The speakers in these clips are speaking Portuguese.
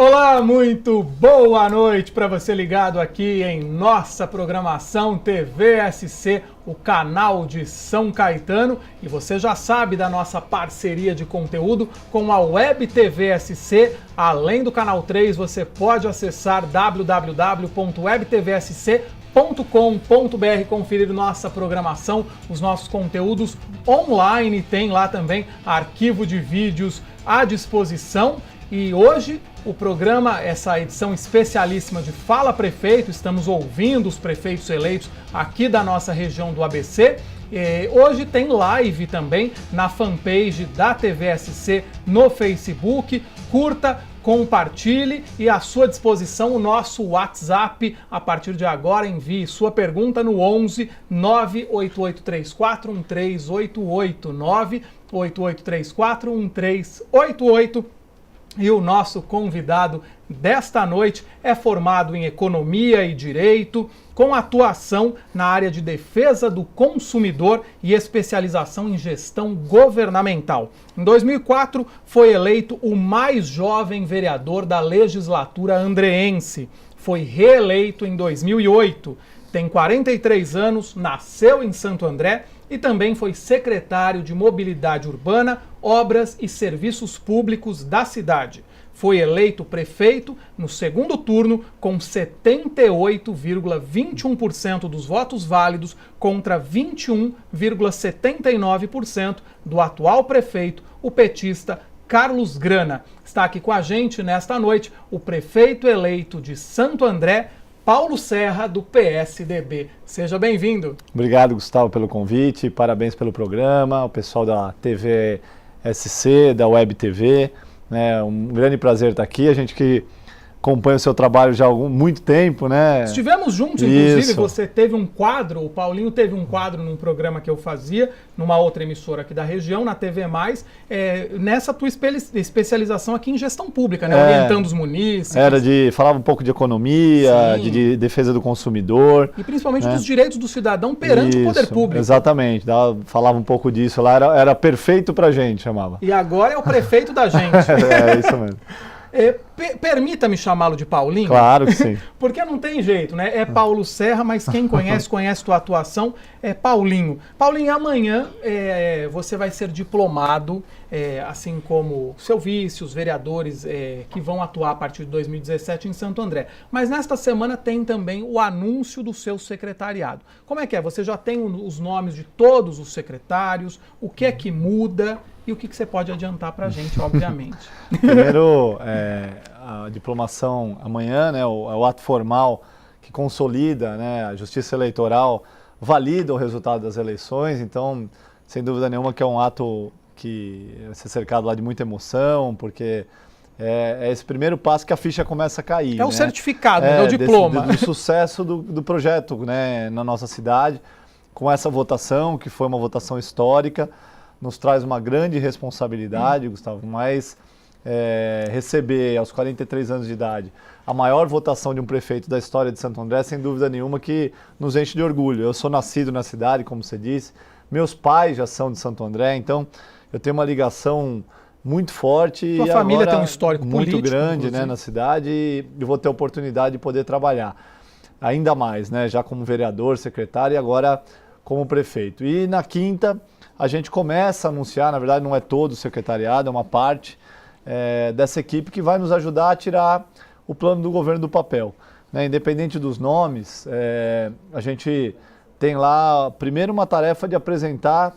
Olá, muito boa noite para você ligado aqui em nossa programação TVSC, o canal de São Caetano. E você já sabe da nossa parceria de conteúdo com a Web TVSC. Além do Canal 3, você pode acessar www.webtvsc.com.br, conferir nossa programação, os nossos conteúdos online. Tem lá também arquivo de vídeos à disposição. E hoje o programa, essa edição especialíssima de Fala Prefeito, estamos ouvindo os prefeitos eleitos aqui da nossa região do ABC. Hoje tem live também na fanpage da TVSC no Facebook. Curta, compartilhe e à sua disposição o nosso WhatsApp. A partir de agora, envie sua pergunta no 11 98834 1388, 98834 1388. E o nosso convidado desta noite é formado em Economia e Direito, com atuação na área de defesa do consumidor e especialização em gestão governamental. Em 2004, foi eleito o mais jovem vereador da legislatura andreense. Foi reeleito em 2008. Tem 43 anos, nasceu em Santo André e também foi secretário de Mobilidade Urbana, Obras e Serviços Públicos da cidade. Foi eleito prefeito no segundo turno com 78,21% dos votos válidos contra 21,79% do atual prefeito, o petista Carlos Grana. Está aqui com a gente nesta noite o prefeito eleito de Santo André, Paulo Serra, do PSDB. Seja bem-vindo. Obrigado, Gustavo, pelo convite, parabéns pelo programa, o pessoal da TVSC, da Web TV, né? Um grande prazer estar aqui, a gente que acompanha o seu trabalho já há muito tempo, né? Estivemos juntos, inclusive, você teve um quadro, o Paulinho teve um quadro num programa que eu fazia, numa outra emissora aqui da região, na TV+, nessa tua especialização aqui em gestão pública, né? Orientando os munícipes. Falava um pouco de economia, de defesa do consumidor. E principalmente dos direitos do cidadão perante o poder público. Exatamente, falava um pouco disso lá, era perfeito pra gente, chamava. E agora é o prefeito da gente. É isso mesmo. Permita-me chamá-lo de Paulinho? Claro que sim. Porque não tem jeito, né? É Paulo Serra, mas quem conhece tua atuação, é Paulinho. Paulinho, amanhã você vai ser diplomado, assim como seu vice, os vereadores que vão atuar a partir de 2017 em Santo André. Mas nesta semana tem também o anúncio do seu secretariado. Como é que é? Você já tem os nomes de todos os secretários, o que é que muda? E o que você pode adiantar para a gente, obviamente? Primeiro, a diplomação amanhã, né, o ato formal que consolida, né, a Justiça Eleitoral, valida o resultado das eleições, então, sem dúvida nenhuma que é um ato que vai ser cercado lá de muita emoção, porque é esse primeiro passo que a ficha começa a cair. É o certificado, é o diploma. Do sucesso do projeto, né, na nossa cidade, com essa votação, que foi uma votação histórica, nos traz uma grande responsabilidade, Gustavo, mas receber aos 43 anos de idade a maior votação de um prefeito da história de Santo André, sem dúvida nenhuma que nos enche de orgulho. Eu sou nascido na cidade, como você disse, meus pais já são de Santo André, então eu tenho uma ligação muito forte. Sua família tem um histórico muito político, grande, né, na cidade, e vou ter a oportunidade de poder trabalhar ainda mais, né, já como vereador, secretário e agora como prefeito. E na quinta a gente começa a anunciar, na verdade não é todo o secretariado, é uma parte dessa equipe que vai nos ajudar a tirar o plano do governo do papel, né? Independente dos nomes, a gente tem lá primeiro uma tarefa de apresentar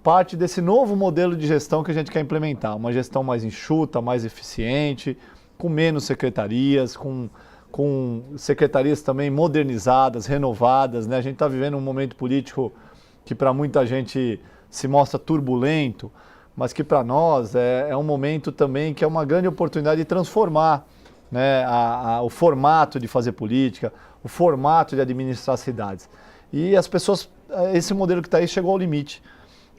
parte desse novo modelo de gestão que a gente quer implementar, uma gestão mais enxuta, mais eficiente, com menos secretarias, com secretarias também modernizadas, renovadas, né? A gente está vivendo um momento político que para muita gente se mostra turbulento, mas que para nós é um momento também que é uma grande oportunidade de transformar, né, o formato de fazer política, o formato de administrar cidades. E as pessoas, esse modelo que está aí chegou ao limite,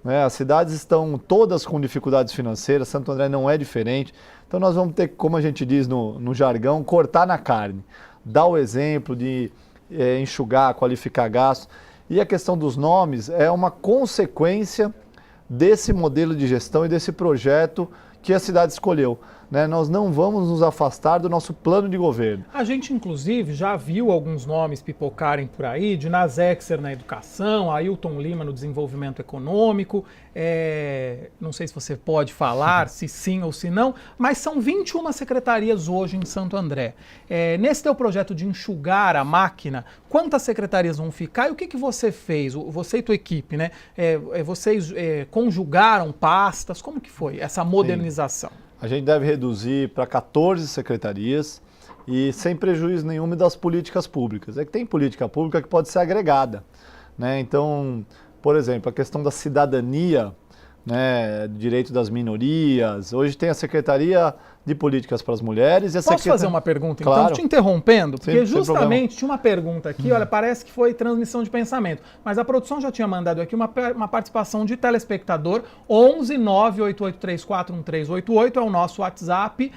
né? As cidades estão todas com dificuldades financeiras, Santo André não é diferente, então nós vamos ter, como a gente diz no jargão, cortar na carne, dar o exemplo de enxugar, qualificar gastos. E a questão dos nomes é uma consequência desse modelo de gestão e desse projeto que a cidade escolheu. né, nós não vamos nos afastar do nosso plano de governo. A gente, inclusive, já viu alguns nomes pipocarem por aí, de Exer na educação, Ailton Lima no desenvolvimento econômico. Não sei se você pode falar, se sim ou se não, mas são 21 secretarias hoje em Santo André. Nesse teu projeto de enxugar a máquina, quantas secretarias vão ficar e o que você fez? Você e tua equipe, né? Vocês conjugaram pastas? Como que foi essa modernização? Sim. A gente deve reduzir para 14 secretarias e sem prejuízo nenhum das políticas públicas. É que tem política pública que pode ser agregada, né? Então, por exemplo, a questão da cidadania, né, direito das minorias. Hoje tem a Secretaria de Políticas para as Mulheres e a Posso fazer uma pergunta, então, claro, te interrompendo? Porque sem justamente tinha uma pergunta aqui, olha, parece que foi transmissão de pensamento, mas a produção já tinha mandado aqui uma participação de telespectador, 11 98834 1388 é o nosso WhatsApp.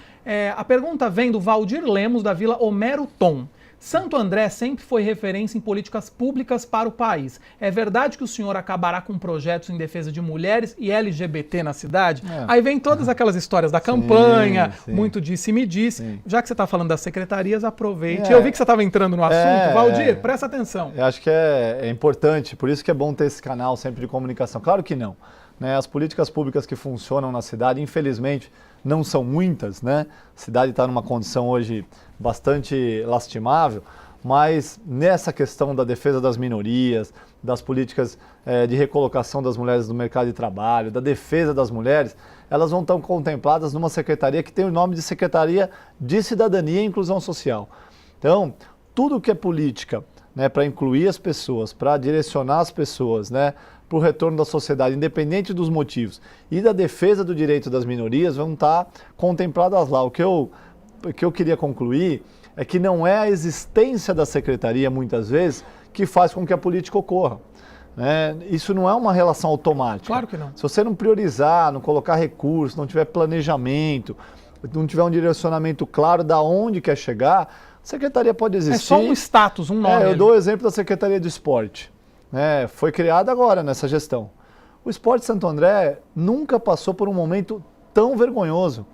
A pergunta vem do Valdir Lemos, da Vila Homero Tom. Santo André sempre foi referência em políticas públicas para o país. É verdade que o senhor acabará com projetos em defesa de mulheres e LGBT na cidade? Aí vem todas aquelas histórias da campanha, sim. Muito disse e me disse. Sim. Já que você está falando das secretarias, aproveite. Eu vi que você estava entrando no assunto. Valdir, presta atenção. Eu acho que é importante, por isso que é bom ter esse canal sempre de comunicação. Claro que não. Né? As políticas públicas que funcionam na cidade, infelizmente, não são muitas, né? A cidade está numa condição hoje bastante lastimável, mas nessa questão da defesa das minorias, das políticas de recolocação das mulheres no mercado de trabalho, da defesa das mulheres, elas vão estar contempladas numa secretaria que tem o nome de Secretaria de Cidadania e Inclusão Social. Então, tudo que é política, né, para incluir as pessoas, para direcionar as pessoas, né, para o retorno da sociedade, independente dos motivos, e da defesa do direito das minorias, vão estar contempladas lá. O que eu queria concluir é que não é a existência da secretaria, muitas vezes, que faz com que a política ocorra. Né? Isso não é uma relação automática. Claro que não. Se você não priorizar, não colocar recursos, não tiver planejamento, não tiver um direcionamento claro de onde quer chegar, a secretaria pode existir. É só um status, um nome. Eu dou o exemplo da Secretaria do Esporte. Foi criada agora nessa gestão. O Esporte Santo André nunca passou por um momento tão vergonhoso.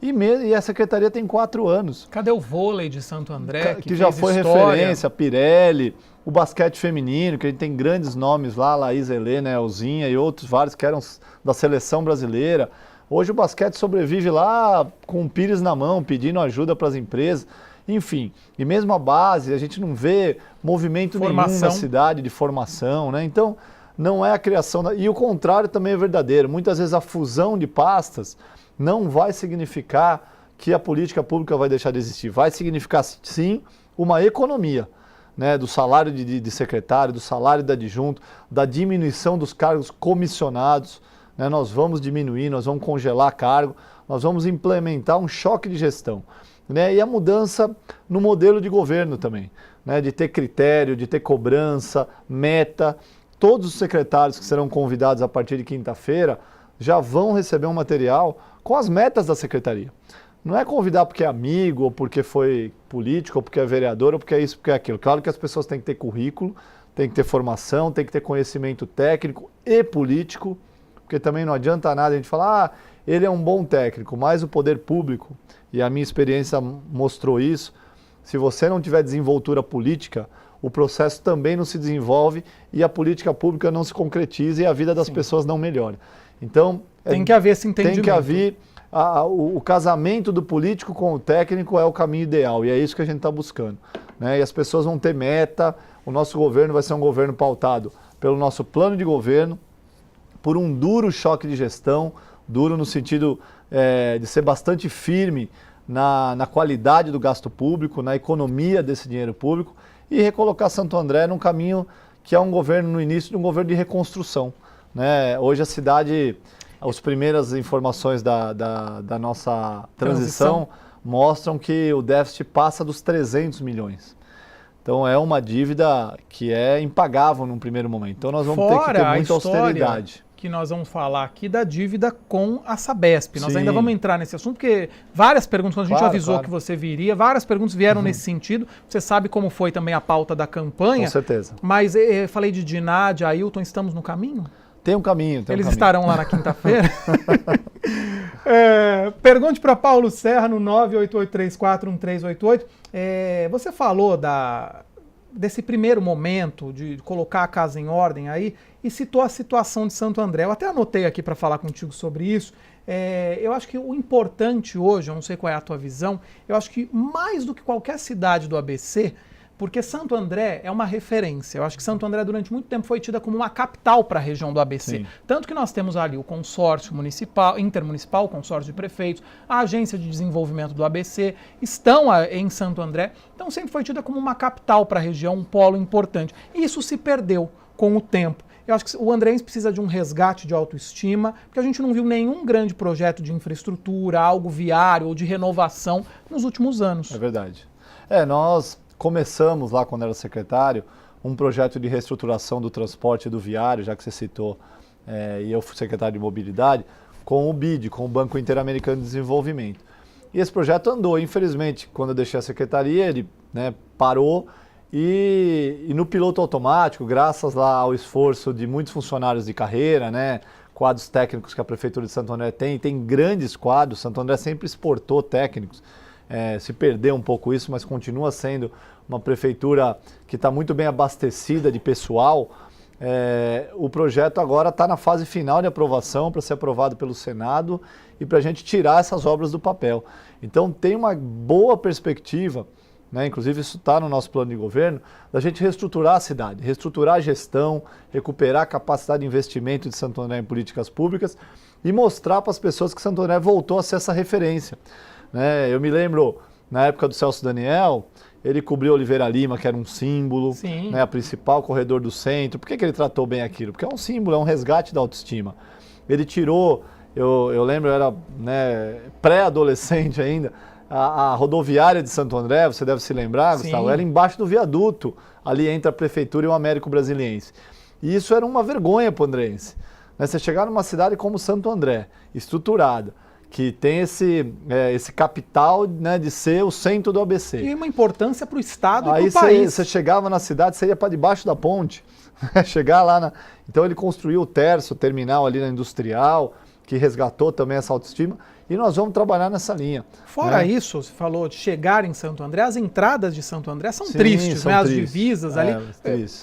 E a Secretaria tem 4 anos. Cadê o vôlei de Santo André? Que já foi referência, Pirelli, o basquete feminino, que a gente tem grandes nomes lá, Laís Helena, Elzinha e outros vários que eram da seleção brasileira. Hoje o basquete sobrevive lá com o Pires na mão, pedindo ajuda para as empresas. Enfim, e mesmo a base, a gente não vê movimento nenhum na cidade de formação, né? Então, não é a criação... E o contrário também é verdadeiro. Muitas vezes a fusão de pastas não vai significar que a política pública vai deixar de existir. Vai significar, sim, uma economia, né? Do salário de secretário, do salário de adjunto, da diminuição dos cargos comissionados, né? Nós vamos diminuir, nós vamos congelar cargo, nós vamos implementar um choque de gestão. Né, e a mudança no modelo de governo também, né, de ter critério, de ter cobrança, meta. Todos os secretários que serão convidados a partir de quinta-feira já vão receber um material com as metas da secretaria. Não é convidar porque é amigo, ou porque foi político, ou porque é vereador, ou porque é isso, porque é aquilo. Claro que as pessoas têm que ter currículo, têm que ter formação, têm que ter conhecimento técnico e político, porque também não adianta nada a gente falar, ele é um bom técnico, mas o poder público, e a minha experiência mostrou isso, se você não tiver desenvoltura política, o processo também não se desenvolve e a política pública não se concretiza e a vida das pessoas não melhora. Então, tem que haver esse entendimento. Tem que haver o casamento do político com o técnico é o caminho ideal e é isso que a gente está buscando. Né? E as pessoas vão ter meta, o nosso governo vai ser um governo pautado pelo nosso plano de governo, por um duro choque de gestão, duro no sentido de ser bastante firme na qualidade do gasto público, na economia desse dinheiro público e recolocar Santo André num caminho que é um governo, no início de um governo de reconstrução. Né? Hoje a cidade, as primeiras informações da nossa transição mostram que o déficit passa dos 300 milhões. Então é uma dívida que é impagável num primeiro momento. Então nós vamos ter que ter muita austeridade. Que nós vamos falar aqui da dívida com a Sabesp. Nós ainda vamos entrar nesse assunto, porque várias perguntas, quando a gente avisou que você viria, várias perguntas vieram nesse sentido. Você sabe como foi também a pauta da campanha. Com certeza. Mas eu falei de Diná, de Ailton, estamos no caminho? Tem um caminho. Eles estarão lá na quinta-feira. Pergunte para Paulo Serra no 988341388. Você falou desse primeiro momento de colocar a casa em ordem aí e citou a situação de Santo André. Eu até anotei aqui para falar contigo sobre isso. Eu acho que o importante hoje, eu não sei qual é a tua visão, eu acho que mais do que qualquer cidade do ABC, porque Santo André é uma referência. Eu acho que Santo André durante muito tempo foi tida como uma capital para a região do ABC. Sim. Tanto que nós temos ali o consórcio municipal, intermunicipal, o consórcio de prefeitos, a agência de desenvolvimento do ABC, estão em Santo André. Então sempre foi tida como uma capital para a região, um polo importante. E isso se perdeu com o tempo. Eu acho que o andrense precisa de um resgate de autoestima, porque a gente não viu nenhum grande projeto de infraestrutura, algo viário ou de renovação nos últimos anos. É verdade. Nós começamos lá, quando era secretário, um projeto de reestruturação do transporte e do viário, já que você citou, e eu fui secretário de mobilidade, com o BID, com o Banco Interamericano de Desenvolvimento. E esse projeto andou, infelizmente, quando eu deixei a secretaria, ele parou, e no piloto automático, graças lá ao esforço de muitos funcionários de carreira, quadros técnicos que a Prefeitura de Santo André tem grandes quadros, Santo André sempre exportou técnicos, se perdeu um pouco isso, mas continua sendo uma prefeitura que está muito bem abastecida de pessoal. O projeto agora está na fase final de aprovação para ser aprovado pelo Senado e para a gente tirar essas obras do papel. Então tem uma boa perspectiva, inclusive isso está no nosso plano de governo, da gente reestruturar a cidade, reestruturar a gestão, recuperar a capacidade de investimento de Santo André em políticas públicas e mostrar para as pessoas que Santo André voltou a ser essa referência. Eu me lembro, na época do Celso Daniel, ele cobriu Oliveira Lima, que era um símbolo, a principal corredor do centro. Por que ele tratou bem aquilo? Porque é um símbolo, é um resgate da autoestima. Ele tirou, eu lembro, eu era pré-adolescente ainda, a rodoviária de Santo André, você deve se lembrar, Gustavo, era embaixo do viaduto, ali entre a Prefeitura e o Américo Brasiliense. E isso era uma vergonha para o andrense. Você chegar numa cidade como Santo André, estruturada, que tem esse capital de ser o centro do ABC. E uma importância para o Estado e para o país. Aí você chegava na cidade, você ia para debaixo da ponte, chegar lá. Então ele construiu o Terço, o terminal ali na Industrial, que resgatou também essa autoestima, e nós vamos trabalhar nessa linha. Fora isso, você falou de chegar em Santo André, as entradas de Santo André são tristes, são as tristes. Divisas ali.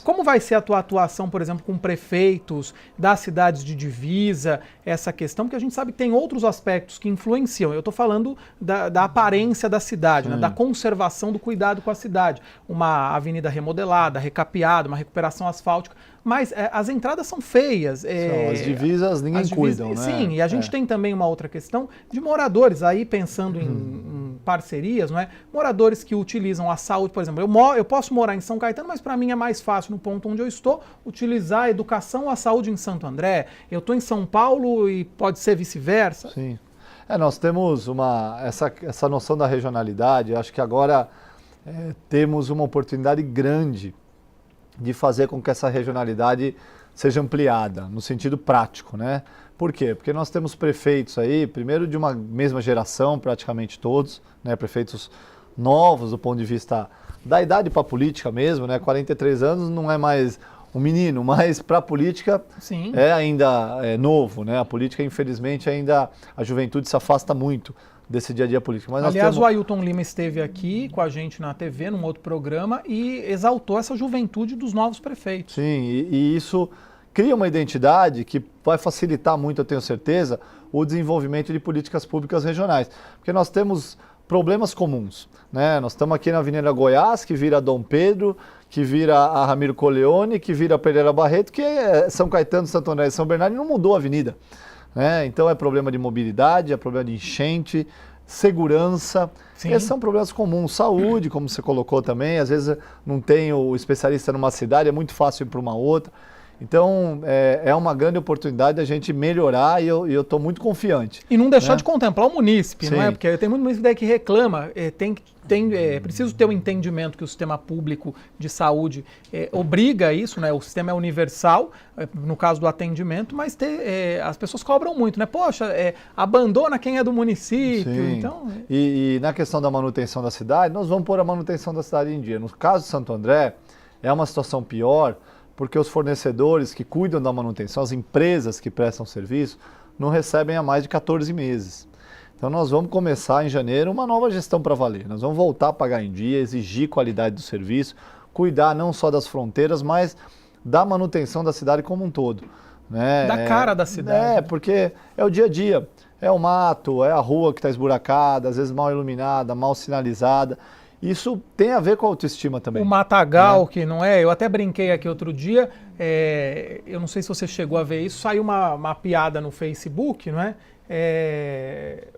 Como vai ser a tua atuação, por exemplo, com prefeitos das cidades de divisa, essa questão? Porque a gente sabe que tem outros aspectos que influenciam. Eu estou falando da aparência da cidade, da conservação do cuidado com a cidade. Uma avenida remodelada, recapeada, uma recuperação asfáltica. Mas as entradas são feias. As divisas ninguém cuida, Sim, e a gente tem também uma outra questão de moradores, aí pensando em parcerias, moradores que utilizam a saúde, por exemplo, eu posso morar em São Caetano, mas para mim é mais fácil, no ponto onde eu estou, utilizar a educação ou a saúde em Santo André. Eu estou em São Paulo e pode ser vice-versa. Sim. Nós temos essa noção da regionalidade, acho que agora temos uma oportunidade grande de fazer com que essa regionalidade seja ampliada, no sentido prático, Por quê? Porque nós temos prefeitos aí, primeiro de uma mesma geração, praticamente todos, prefeitos novos do ponto de vista da idade para a política mesmo, 43 anos não é mais um menino, mas para a política é ainda novo, A política, infelizmente, ainda a juventude se afasta muito desse dia a dia político. Mas aliás, o Ailton Lima esteve aqui com a gente na TV, num outro programa, e exaltou essa juventude dos novos prefeitos. Sim, e isso cria uma identidade que vai facilitar muito, eu tenho certeza, o desenvolvimento de políticas públicas regionais. Porque nós temos problemas comuns, Nós estamos aqui na Avenida Goiás, que vira Dom Pedro, que vira a Ramiro Coleone, que vira Pereira Barreto, que é São Caetano, Santo André e São Bernardo, e não mudou a avenida. Então é problema de mobilidade, é problema de enchente, segurança. Esses são problemas comuns. Saúde, como você colocou também, às vezes não tem o especialista numa cidade, é muito fácil ir para uma outra. Então é uma grande oportunidade da gente melhorar e eu estou muito confiante. E não deixar de contemplar o munícipe, não é? Porque tem muito munícipe que reclama, preciso ter um entendimento que o sistema público de saúde obriga isso, O sistema é universal, no caso do atendimento, mas as pessoas cobram muito, Poxa, abandona quem é do município. Sim. Então, E na questão da manutenção da cidade, nós vamos pôr a manutenção da cidade em dia. No caso de Santo André, é uma situação pior, porque os fornecedores que cuidam da manutenção, as empresas que prestam serviço, não recebem há mais de 14 meses. Então nós vamos começar em janeiro uma nova gestão para valer. Nós vamos voltar a pagar em dia, exigir qualidade do serviço, cuidar não só das fronteiras, mas da manutenção da cidade como um todo. Né? Da cara da cidade. Porque é o dia a dia. É o mato, é a rua que está esburacada, às vezes mal iluminada, mal sinalizada. Isso tem a ver com a autoestima também. O matagal, que não é? Eu até brinquei aqui outro dia, eu não sei se você chegou a ver isso, saiu uma piada no Facebook, não é?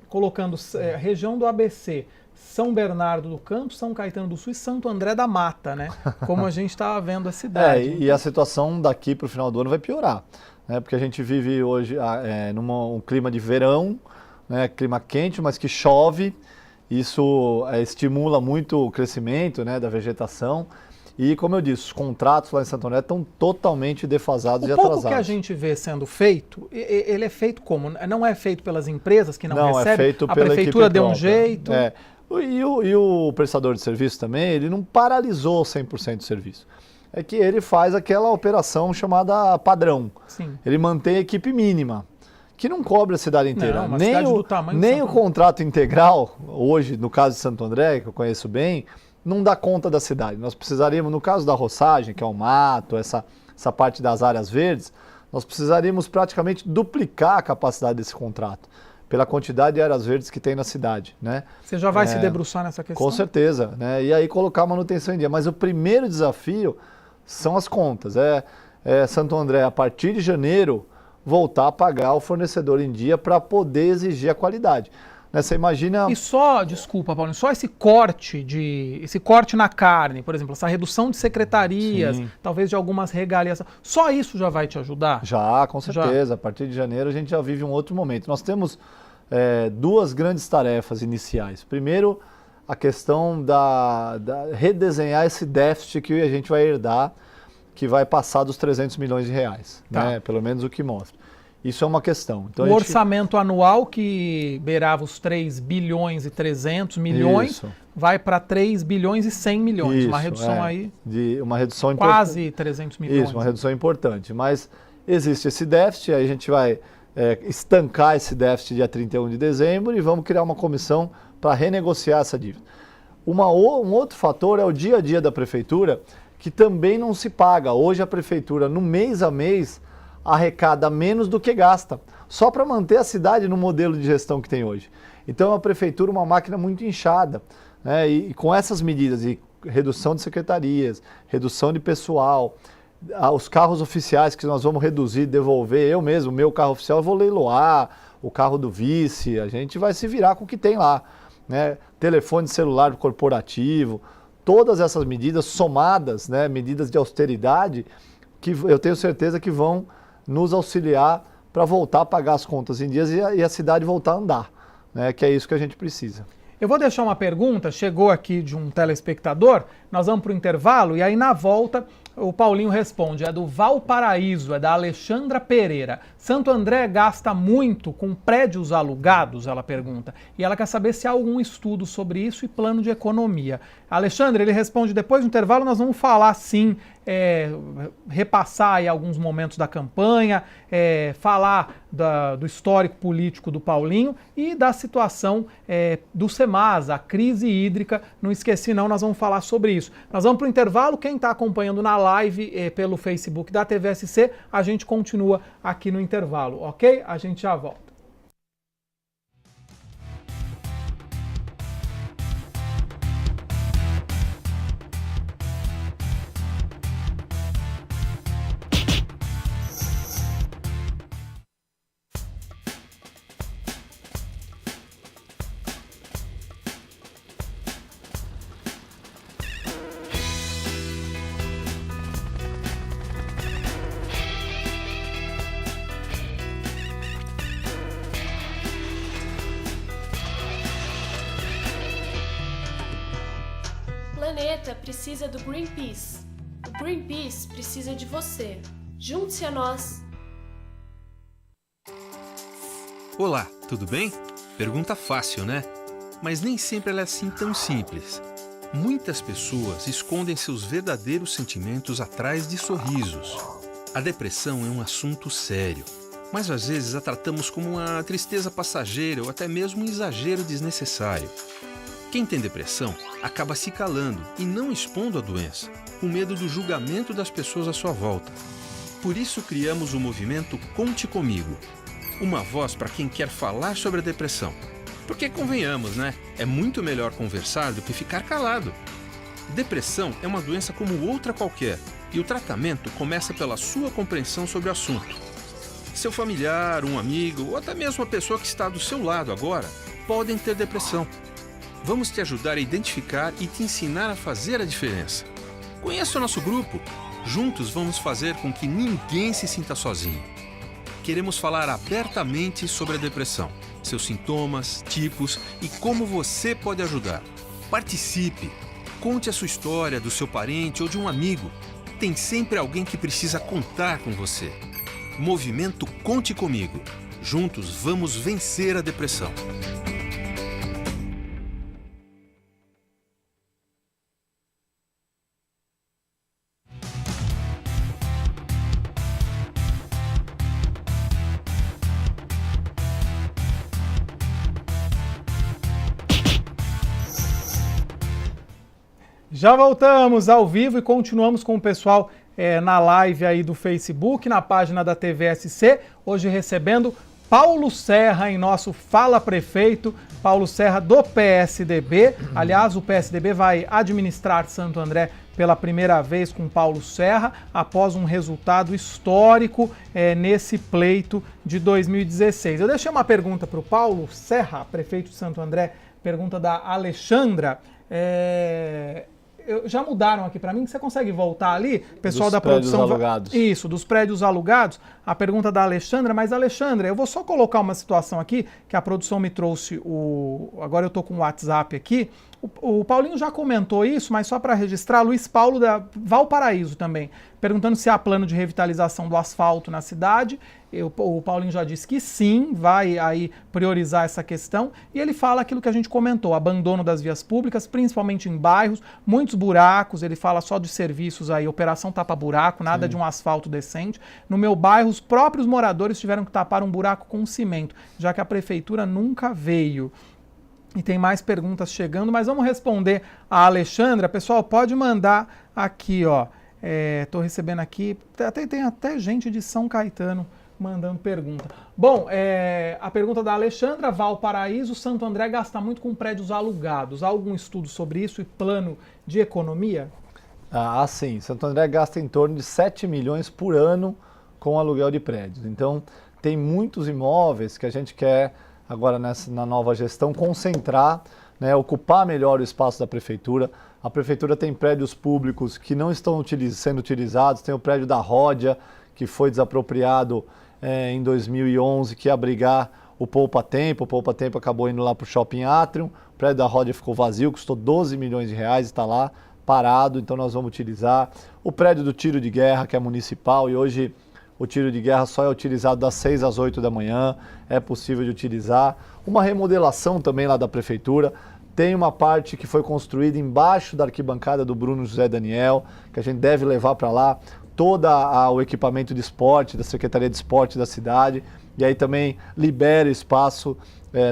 Colocando região do ABC, São Bernardo do Campo, São Caetano do Sul e Santo André da Mata, né? Como a gente estava vendo a cidade. E a situação daqui para o final do ano vai piorar, né? Porque a gente vive hoje num clima de verão, né? Clima quente, mas que chove. Isso estimula muito o crescimento, né, da vegetação. E, como eu disse, os contratos lá em Santo André estão totalmente defasados e atrasados. O pouco que a gente vê sendo feito, ele é feito como? Não é feito pelas empresas que não recebem? Não, é feito a pela prefeitura deu um própria. jeito? E o prestador de serviço também, ele não paralisou 100% do serviço. É que ele faz aquela operação chamada padrão. Sim. Ele mantém a equipe mínima, que não cobre a cidade inteira. Não, nem o contrato integral, hoje, no caso de Santo André, que eu conheço bem, não dá conta da cidade. Nós precisaríamos, no caso da roçagem, que é o mato, essa parte das áreas verdes, nós precisaríamos praticamente duplicar a capacidade desse contrato, pela quantidade de áreas verdes que tem na cidade. Né? Você já vai se debruçar nessa questão? Com certeza. Né? E aí colocar a manutenção em dia. Mas o primeiro desafio são as contas. Santo André, a partir de janeiro, voltar a pagar o fornecedor em dia para poder exigir a qualidade. Né, você imagina... E só, desculpa, Paulinho, só esse corte na carne, por exemplo, essa redução de secretarias, Sim. talvez de algumas regalias, só isso já vai te ajudar? Já, com certeza. A partir de janeiro a gente já vive um outro momento. Nós temos duas grandes tarefas iniciais. Primeiro, a questão da redesenhar esse déficit que a gente vai herdar, que vai passar dos 300 milhões de reais, tá. Né? Pelo menos o que mostra. Isso é uma questão. Então, o orçamento anual, que beirava os 3 bilhões e 300 milhões, vai para 3 bilhões e 100 milhões. Isso, uma redução aí uma redução quase 300 milhões. Isso, uma redução importante. Mas existe esse déficit, aí a gente vai estancar esse déficit dia 31 de dezembro e vamos criar uma comissão para renegociar essa dívida. Um outro fator é o dia a dia da prefeitura, que também não se paga. Hoje a prefeitura, no mês a mês, arrecada menos do que gasta, só para manter a cidade no modelo de gestão que tem hoje. Então a prefeitura é uma máquina muito inchada, né? E com essas medidas de redução de secretarias, redução de pessoal, os carros oficiais que nós vamos reduzir, devolver, eu mesmo, meu carro oficial eu vou leiloar, o carro do vice, a gente vai se virar com o que tem lá. Né? Telefone celular corporativo, todas essas medidas somadas, né, medidas de austeridade, que eu tenho certeza que vão nos auxiliar para voltar a pagar as contas em dias e a cidade voltar a andar, né, que é isso que a gente precisa. Eu vou deixar uma pergunta, chegou aqui de um telespectador, nós vamos para o intervalo e aí na volta o Paulinho responde, é do Valparaíso, é da Alexandra Pereira. Santo André gasta muito com prédios alugados, ela pergunta, e ela quer saber se há algum estudo sobre isso e plano de economia. Alexandre, ele responde, depois do intervalo nós vamos falar sim, repassar aí alguns momentos da campanha, falar do histórico político do Paulinho e da situação do Semasa, a crise hídrica, não esqueci não, nós vamos falar sobre isso. Nós vamos para o intervalo, quem está acompanhando na live pelo Facebook da TVSC, a gente continua aqui no intervalo, ok? A gente já volta. O planeta precisa do Greenpeace. O Greenpeace precisa de você. Junte-se a nós. Olá, tudo bem? Pergunta fácil, né? Mas nem sempre ela é assim tão simples. Muitas pessoas escondem seus verdadeiros sentimentos atrás de sorrisos. A depressão é um assunto sério, mas às vezes a tratamos como uma tristeza passageira ou até mesmo um exagero desnecessário. Quem tem depressão acaba se calando e não expondo a doença, com medo do julgamento das pessoas à sua volta. Por isso criamos o movimento Conte Comigo, uma voz para quem quer falar sobre a depressão. Porque convenhamos, né? É muito melhor conversar do que ficar calado. Depressão é uma doença como outra qualquer e o tratamento começa pela sua compreensão sobre o assunto. Seu familiar, um amigo ou até mesmo a pessoa que está do seu lado agora podem ter depressão. Vamos te ajudar a identificar e te ensinar a fazer a diferença. Conheça o nosso grupo. Juntos vamos fazer com que ninguém se sinta sozinho. Queremos falar abertamente sobre a depressão, seus sintomas, tipos e como você pode ajudar. Participe! Conte a sua história do seu parente ou de um amigo. Tem sempre alguém que precisa contar com você. Movimento Conte Comigo. Juntos vamos vencer a depressão. Já voltamos ao vivo e continuamos com o pessoal na live aí do Facebook, na página da TVSC, hoje recebendo Paulo Serra em nosso Fala Prefeito, Paulo Serra do PSDB. Aliás, o PSDB vai administrar Santo André pela primeira vez com Paulo Serra, após um resultado histórico nesse pleito de 2016. Eu deixei uma pergunta para o Paulo Serra, prefeito de Santo André, pergunta da Alexandra. Já mudaram aqui para mim, você consegue voltar ali? Pessoal da produção. Dos prédios alugados. Isso, dos prédios alugados. A pergunta da Alexandra, mas Alexandra, eu vou só colocar uma situação aqui, que a produção me trouxe agora eu tô com o WhatsApp aqui. O Paulinho já comentou isso, mas só para registrar, Luiz Paulo da Valparaíso também, perguntando se há plano de revitalização do asfalto na cidade. O Paulinho já disse que sim, vai aí priorizar essa questão, e ele fala aquilo que a gente comentou, abandono das vias públicas, principalmente em bairros, muitos buracos, ele fala só de serviços aí, operação tapa-buraco, nada Sim. de um asfalto decente. No meu bairro, os próprios moradores tiveram que tapar um buraco com cimento, já que a prefeitura nunca veio. E tem mais perguntas chegando, mas vamos responder a Alexandra. Pessoal, pode mandar aqui, ó. Tô recebendo aqui, tem até gente de São Caetano mandando pergunta. Bom, a pergunta da Alexandra, Valparaíso, Santo André gasta muito com prédios alugados. Há algum estudo sobre isso e plano de economia? Sim. Santo André gasta em torno de 7 milhões por ano com aluguel de prédios. Então, tem muitos imóveis que a gente quer, agora na nova gestão, concentrar, né, ocupar melhor o espaço da prefeitura. A prefeitura tem prédios públicos que não estão sendo utilizados, tem o prédio da Ródia, que foi desapropriado em 2011, que ia abrigar o Poupa Tempo. O Poupa Tempo acabou indo lá para o Shopping Atrium, o prédio da Ródia ficou vazio, custou 12 milhões de reais, está lá parado, então nós vamos utilizar. O prédio do Tiro de Guerra, que é municipal, e hoje o tiro de guerra só é utilizado das 6 às 8 da manhã, é possível de utilizar. Uma remodelação também lá da prefeitura. Tem uma parte que foi construída embaixo da arquibancada do Bruno José Daniel, que a gente deve levar para lá todo o equipamento de esporte, da Secretaria de Esporte da cidade, e aí também libera espaço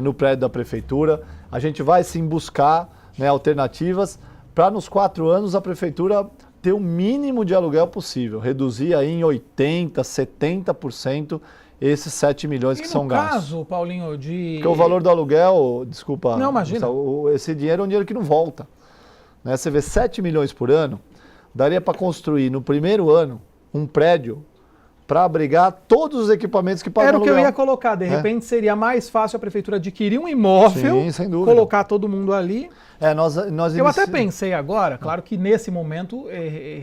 no prédio da prefeitura. A gente vai sim buscar, né, alternativas para nos 4 anos a prefeitura ter o mínimo de aluguel possível, reduzir aí em 80%, 70% esses 7 milhões que são gastos. No caso, Paulinho, Porque o valor do aluguel, desculpa, não, imagina. Esse dinheiro é um dinheiro que não volta. Né? Você vê 7 milhões por ano, daria para construir no primeiro ano um prédio para abrigar todos os equipamentos que pagam aluguel. Era o que eu ia colocar, de repente seria mais fácil a prefeitura adquirir um imóvel, sim, sem dúvida, colocar todo mundo ali. Nós Eu até pensei agora, claro que nesse momento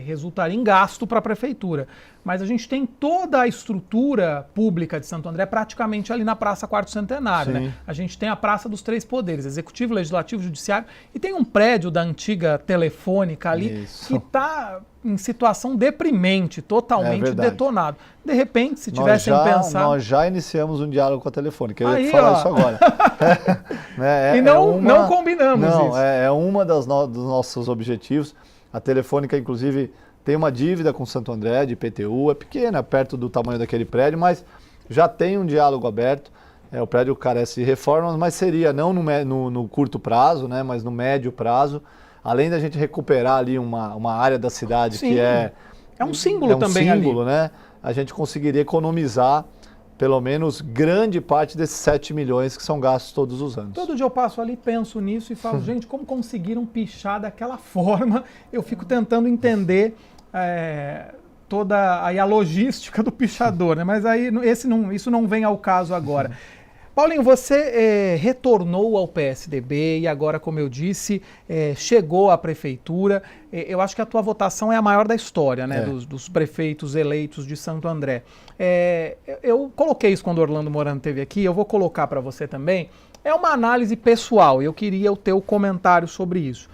resultaria em gasto para a prefeitura, mas a gente tem toda a estrutura pública de Santo André praticamente ali na Praça Quarto Centenário, Sim. né? A gente tem a Praça dos Três Poderes, Executivo, Legislativo, Judiciário, e tem um prédio da antiga Telefônica ali Isso. que está em situação deprimente, totalmente verdade. detonado. De repente, se tivessem pensado... Nós já iniciamos um diálogo com a Telefônica, eu Aí, ia falar ó. isso agora. E não combinamos não, isso. É uma dos nossos objetivos. A Telefônica, inclusive, tem uma dívida com Santo André de IPTU, é pequena, perto do tamanho daquele prédio, mas já tem um diálogo aberto. O prédio carece de reformas, mas seria não no curto prazo, né, mas no médio prazo, além da gente recuperar ali uma área da cidade. Sim. Que é um símbolo também símbolo, ali. né? A gente conseguiria economizar pelo menos grande parte desses 7 milhões que são gastos todos os anos. Todo dia eu passo ali, penso nisso e falo, gente, como conseguiram pichar daquela forma? Eu fico tentando entender toda aí a logística do pichador, né? Mas aí isso não vem ao caso agora. Paulinho, você retornou ao PSDB e agora, como eu disse, chegou à prefeitura. Eu acho que a tua votação é a maior da história, né? Dos prefeitos eleitos de Santo André. Eu coloquei isso quando o Orlando Morano esteve aqui, eu vou colocar para você também. É uma análise pessoal, eu queria o teu comentário sobre isso.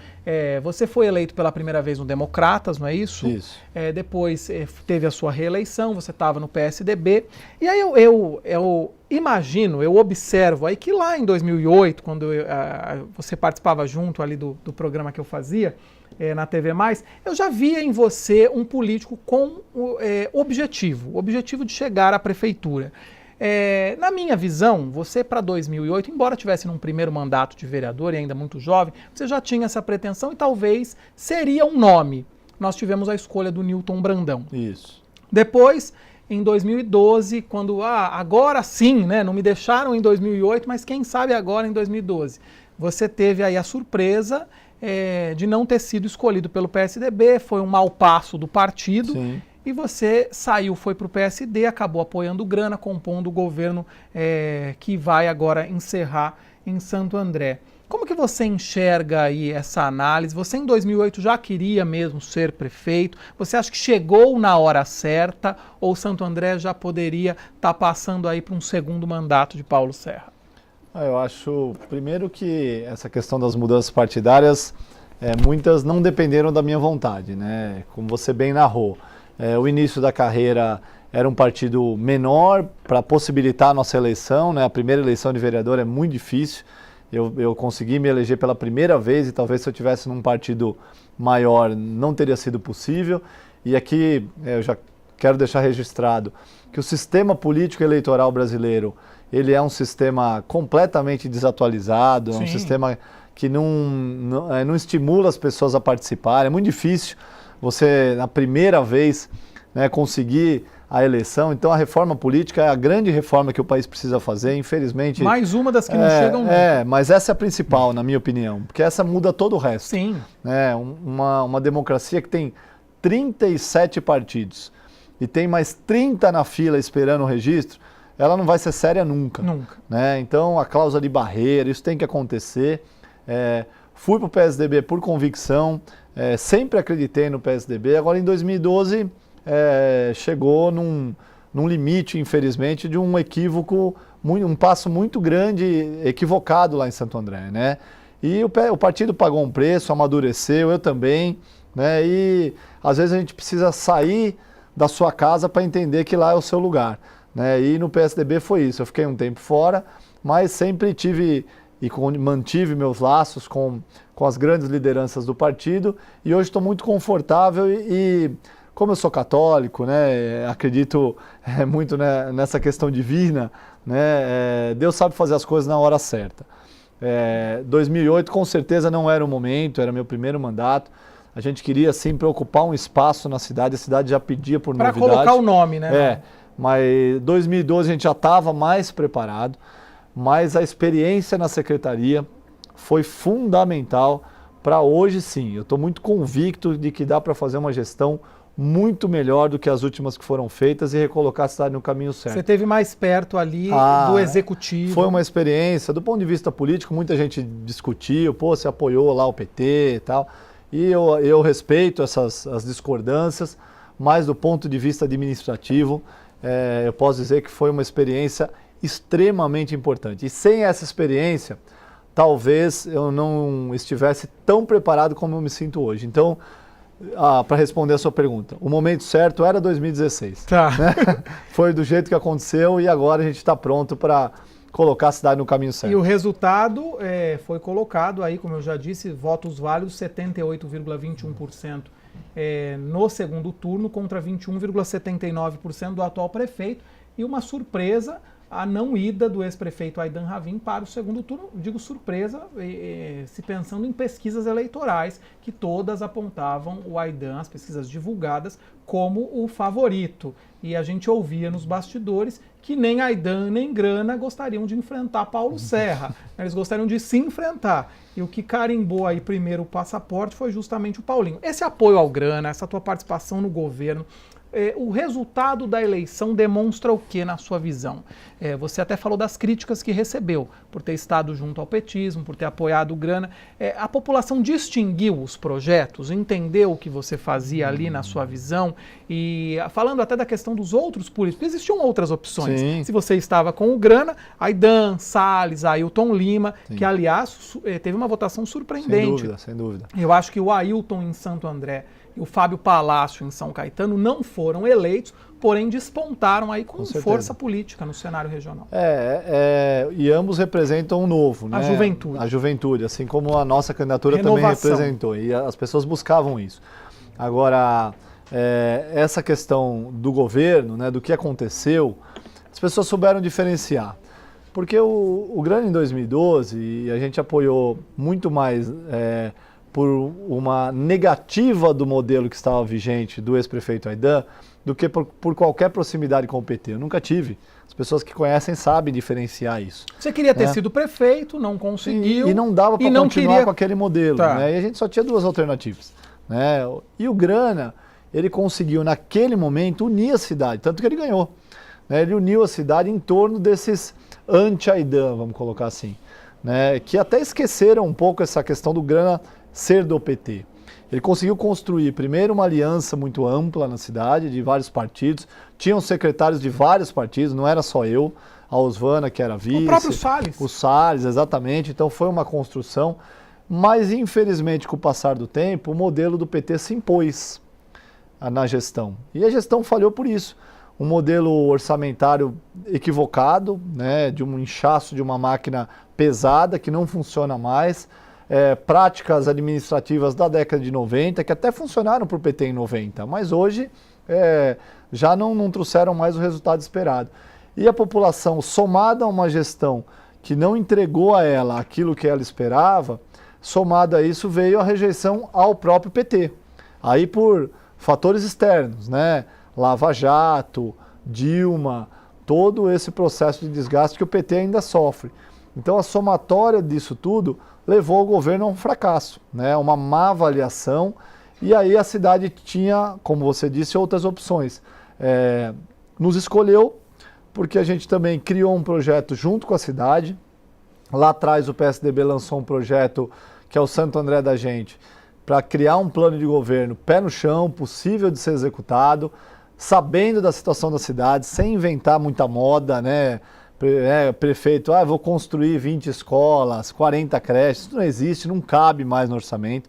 Você foi eleito pela primeira vez no Democratas, não é isso? Isso. Depois teve a sua reeleição, você estava no PSDB. E aí eu imagino, eu observo aí que lá em 2008, quando você participava junto ali do programa que eu fazia na TV+, eu já via em você um político com o objetivo de chegar à prefeitura. Na minha visão, você para 2008, embora tivesse num primeiro mandato de vereador e ainda muito jovem, você já tinha essa pretensão e talvez seria um nome. Nós tivemos a escolha do Newton Brandão. Isso. Depois, em 2012, quando, agora sim, né, não me deixaram em 2008, mas quem sabe agora em 2012, você teve aí a surpresa de não ter sido escolhido pelo PSDB, foi um mau passo do partido. Sim. E você saiu, foi para o PSD, acabou apoiando o Grana, compondo o governo que vai agora encerrar em Santo André. Como que você enxerga aí essa análise? Você em 2008 já queria mesmo ser prefeito? Você acha que chegou na hora certa ou Santo André já poderia estar passando aí para um segundo mandato de Paulo Serra? Eu acho, primeiro, que essa questão das mudanças partidárias, muitas não dependeram da minha vontade, né? Como você bem narrou. O início da carreira era um partido menor para possibilitar a nossa eleição, né? A primeira eleição de vereador é muito difícil. Eu consegui me eleger pela primeira vez e talvez se eu tivesse num partido maior não teria sido possível. E aqui eu já quero deixar registrado que o sistema político eleitoral brasileiro, ele é um sistema completamente desatualizado, é um sistema que não estimula as pessoas a participarem. É muito difícil você, na primeira vez, né, conseguir a eleição. Então, a reforma política é a grande reforma que o país precisa fazer, infelizmente. Mais uma das que não chegam nunca. Mas essa é a principal, na minha opinião, porque essa muda todo o resto. Sim. Uma democracia que tem 37 partidos e tem mais 30 na fila esperando o registro, ela não vai ser séria nunca. Nunca. Né? Então, a cláusula de barreira, isso tem que acontecer. Fui para o PSDB por convicção, sempre acreditei no PSDB. Agora, em 2012, chegou num limite, infelizmente, de um equívoco, um passo muito grande, equivocado lá em Santo André, né? E o partido pagou um preço, amadureceu, eu também, né? E às vezes a gente precisa sair da sua casa para entender que lá é o seu lugar, né? E no PSDB foi isso. Eu fiquei um tempo fora, mas sempre tive e mantive meus laços com as grandes lideranças do partido, e hoje estou muito confortável e como eu sou católico, né, acredito muito, né, nessa questão divina, né, Deus sabe fazer as coisas na hora certa. 2008 com certeza não era o momento, era meu primeiro mandato. A gente queria sim preocupar um espaço na cidade, a cidade já pedia por novidade. Para colocar o nome, né? Mas 2012 a gente já estava mais preparado, mas a experiência na secretaria foi fundamental para hoje sim. Eu estou muito convicto de que dá para fazer uma gestão muito melhor do que as últimas que foram feitas e recolocar a cidade no caminho certo. Você esteve mais perto ali do executivo. Foi uma experiência, do ponto de vista político, muita gente discutiu, você apoiou lá o PT e tal, e eu respeito as discordâncias, mas do ponto de vista administrativo, eu posso dizer que foi uma experiência extremamente importante. E sem essa experiência, talvez eu não estivesse tão preparado como eu me sinto hoje. Então, para responder a sua pergunta, o momento certo era 2016. Tá. Né? Foi do jeito que aconteceu e agora a gente está pronto para colocar a cidade no caminho certo. E o resultado foi colocado aí, como eu já disse, votos válidos 78,21% no segundo turno contra 21,79% do atual prefeito. E uma surpresa, a não ida do ex-prefeito Aïdan Ravin para o segundo turno. Digo surpresa, se pensando em pesquisas eleitorais, que todas apontavam o Aïdan, as pesquisas divulgadas, como o favorito. E a gente ouvia nos bastidores que nem Aïdan nem Grana gostariam de enfrentar Paulo Serra. Eles gostariam de se enfrentar. E o que carimbou aí primeiro o passaporte foi justamente o Paulinho. Esse apoio ao Grana, essa tua participação no governo, o resultado da eleição demonstra o que na sua visão? Você até falou das críticas que recebeu, por ter estado junto ao petismo, por ter apoiado o Grana. A população distinguiu os projetos, entendeu o que você fazia ali na sua visão? E falando até da questão dos outros políticos, existiam outras opções. Sim. Se você estava com o Grana, Aïdan, Salles, Ailton Lima, sim, que aliás teve uma votação surpreendente. Sem dúvida, sem dúvida. Eu acho que o Ailton em Santo André e o Fábio Palácio em São Caetano não foram eleitos, porém despontaram aí com força política no cenário regional. E ambos representam um novo, né? A juventude. A juventude, assim como a nossa candidatura Renovação. também representou. E as pessoas buscavam isso. Agora, essa questão do governo, né, do que aconteceu, as pessoas souberam diferenciar. Porque o Grana em 2012, a gente apoiou muito mais por uma negativa do modelo que estava vigente do ex-prefeito Aïdan, do que por qualquer proximidade com o PT. Eu nunca tive. As pessoas que conhecem sabem diferenciar isso. Você queria ter sido prefeito, não conseguiu. E não dava para continuar com aquele modelo. Tá. Né? E a gente só tinha duas alternativas. Né? E o Grana, ele conseguiu naquele momento unir a cidade, tanto que ele ganhou. Né? Ele uniu a cidade em torno desses anti-Aïdan, vamos colocar assim. Né? Que até esqueceram um pouco essa questão do Grana ser do PT. Ele conseguiu construir primeiro uma aliança muito ampla na cidade, de vários partidos. Tinham secretários de vários partidos, não era só eu, a Osvana, que era vice. O próprio Salles. O Salles, exatamente. Então foi uma construção. Mas, infelizmente, com o passar do tempo, o modelo do PT se impôs na gestão. E a gestão falhou por isso. Um modelo orçamentário equivocado, né, de um inchaço de uma máquina pesada que não funciona mais. Práticas administrativas da década de 90, que até funcionaram para o PT em 90, mas hoje já não trouxeram mais o resultado esperado. E a população, somada a uma gestão que não entregou a ela aquilo que ela esperava, somada a isso veio a rejeição ao próprio PT. Aí por fatores externos, né? Lava Jato, Dilma, todo esse processo de desgaste que o PT ainda sofre. Então a somatória disso tudo levou o governo a um fracasso, né? Uma má avaliação, e aí a cidade tinha, como você disse, outras opções. Nos escolheu, porque a gente também criou um projeto junto com a cidade. Lá atrás o PSDB lançou um projeto que é o Santo André da Gente, para criar um plano de governo pé no chão, possível de ser executado, sabendo da situação da cidade, sem inventar muita moda, né? Prefeito, vou construir 20 escolas, 40 creches, isso não existe, não cabe mais no orçamento.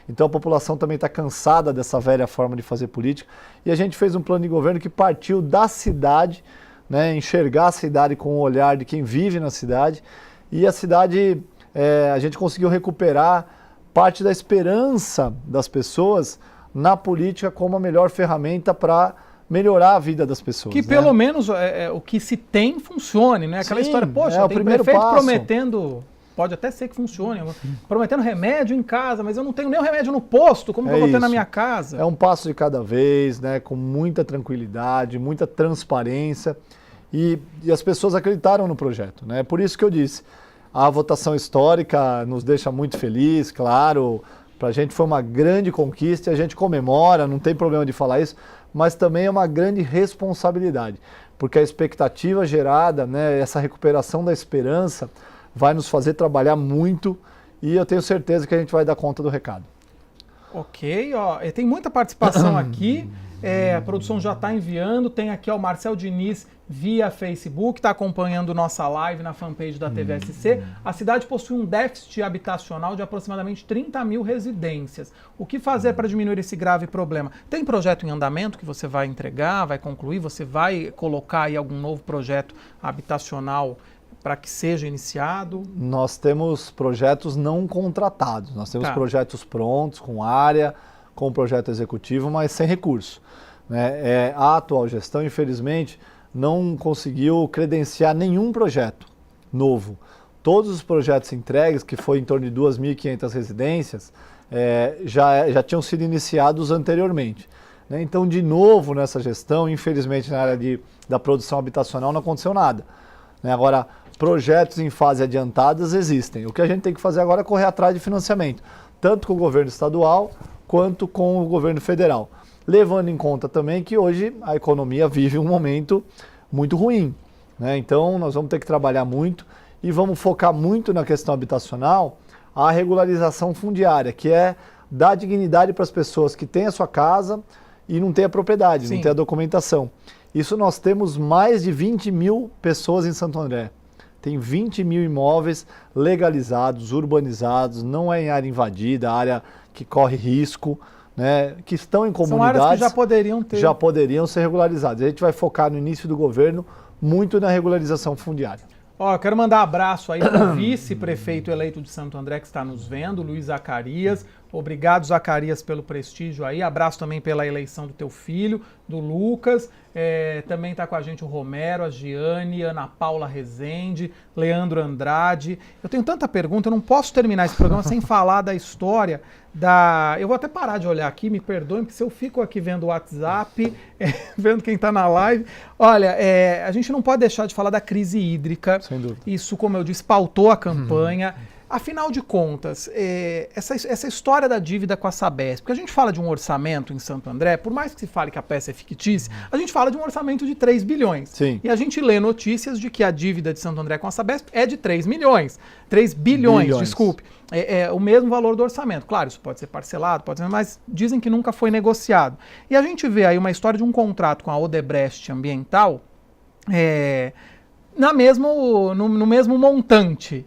Então a população também está cansada dessa velha forma de fazer política. E a gente fez um plano de governo que partiu da cidade, né, enxergar a cidade com o olhar de quem vive na cidade. E a cidade, a gente conseguiu recuperar parte da esperança das pessoas na política como a melhor ferramenta para melhorar a vida das pessoas. Que pelo menos o que se tem funcione, né? Aquela história, poxa, tem prefeito prometendo, pode até ser que funcione, prometendo remédio em casa, mas eu não tenho nem o remédio no posto, como que eu vou ter na minha casa? É um passo de cada vez, né? Com muita tranquilidade, muita transparência, e as pessoas acreditaram no projeto, né? Por isso que eu disse, a votação histórica nos deixa muito feliz, claro, para a gente foi uma grande conquista e a gente comemora, não tem problema de falar isso, mas também é uma grande responsabilidade, porque a expectativa gerada, né, essa recuperação da esperança, vai nos fazer trabalhar muito e eu tenho certeza que a gente vai dar conta do recado. Ok, tem muita participação aqui. A produção já está enviando. Tem aqui o Marcel Diniz via Facebook, está acompanhando nossa live na fanpage da TVSC. A cidade possui um déficit habitacional de aproximadamente 30 mil residências. O que fazer para diminuir esse grave problema? Tem projeto em andamento que você vai entregar, vai concluir? Você vai colocar aí algum novo projeto habitacional para que seja iniciado? Nós temos projetos não contratados. Nós temos projetos prontos, com área, com projeto executivo, mas sem recurso, né? A atual gestão, infelizmente, não conseguiu credenciar nenhum projeto novo. Todos os projetos entregues, que foi em torno de 2.500 residências, já tinham sido iniciados anteriormente, né? Então, de novo, nessa gestão, infelizmente, na área da produção habitacional não aconteceu nada, né? Agora, projetos em fase adiantadas existem. O que a gente tem que fazer agora é correr atrás de financiamento, tanto com o governo estadual quanto com o governo federal. Levando em conta também que hoje a economia vive um momento muito ruim, né? Então nós vamos ter que trabalhar muito e vamos focar muito na questão habitacional, a regularização fundiária, que é dar dignidade para as pessoas que têm a sua casa e não têm a propriedade, não têm a documentação. Isso nós temos mais de 20 mil pessoas em Santo André. Tem 20 mil imóveis legalizados, urbanizados, não é em área invadida, área que corre risco, né, que estão em comunidades. São áreas que já poderiam ser regularizadas. A gente vai focar no início do governo muito na regularização fundiária. Eu quero mandar um abraço aí para o vice-prefeito eleito de Santo André que está nos vendo, Luiz Zacarias. Obrigado, Zacarias, pelo prestígio aí. Abraço também pela eleição do teu filho, do Lucas. Também está com a gente o Romero, a Giane, Ana Paula Rezende, Leandro Andrade. Eu tenho tanta pergunta, eu não posso terminar esse programa sem falar da história da... Eu vou até parar de olhar aqui, me perdoem, porque se eu fico aqui vendo o WhatsApp, vendo quem está na live... Olha, a gente não pode deixar de falar da crise hídrica. Sem dúvida. Isso, como eu disse, pautou a campanha. Afinal de contas, essa história da dívida com a Sabesp, porque a gente fala de um orçamento em Santo André, por mais que se fale que a peça é fictícia, a gente fala de um orçamento de 3 bilhões. Sim. E a gente lê notícias de que a dívida de Santo André com a Sabesp é de 3 milhões. 3 bilhões, desculpe. É o mesmo valor do orçamento. Claro, isso pode ser parcelado, mas dizem que nunca foi negociado. E a gente vê aí uma história de um contrato com a Odebrecht Ambiental no mesmo montante.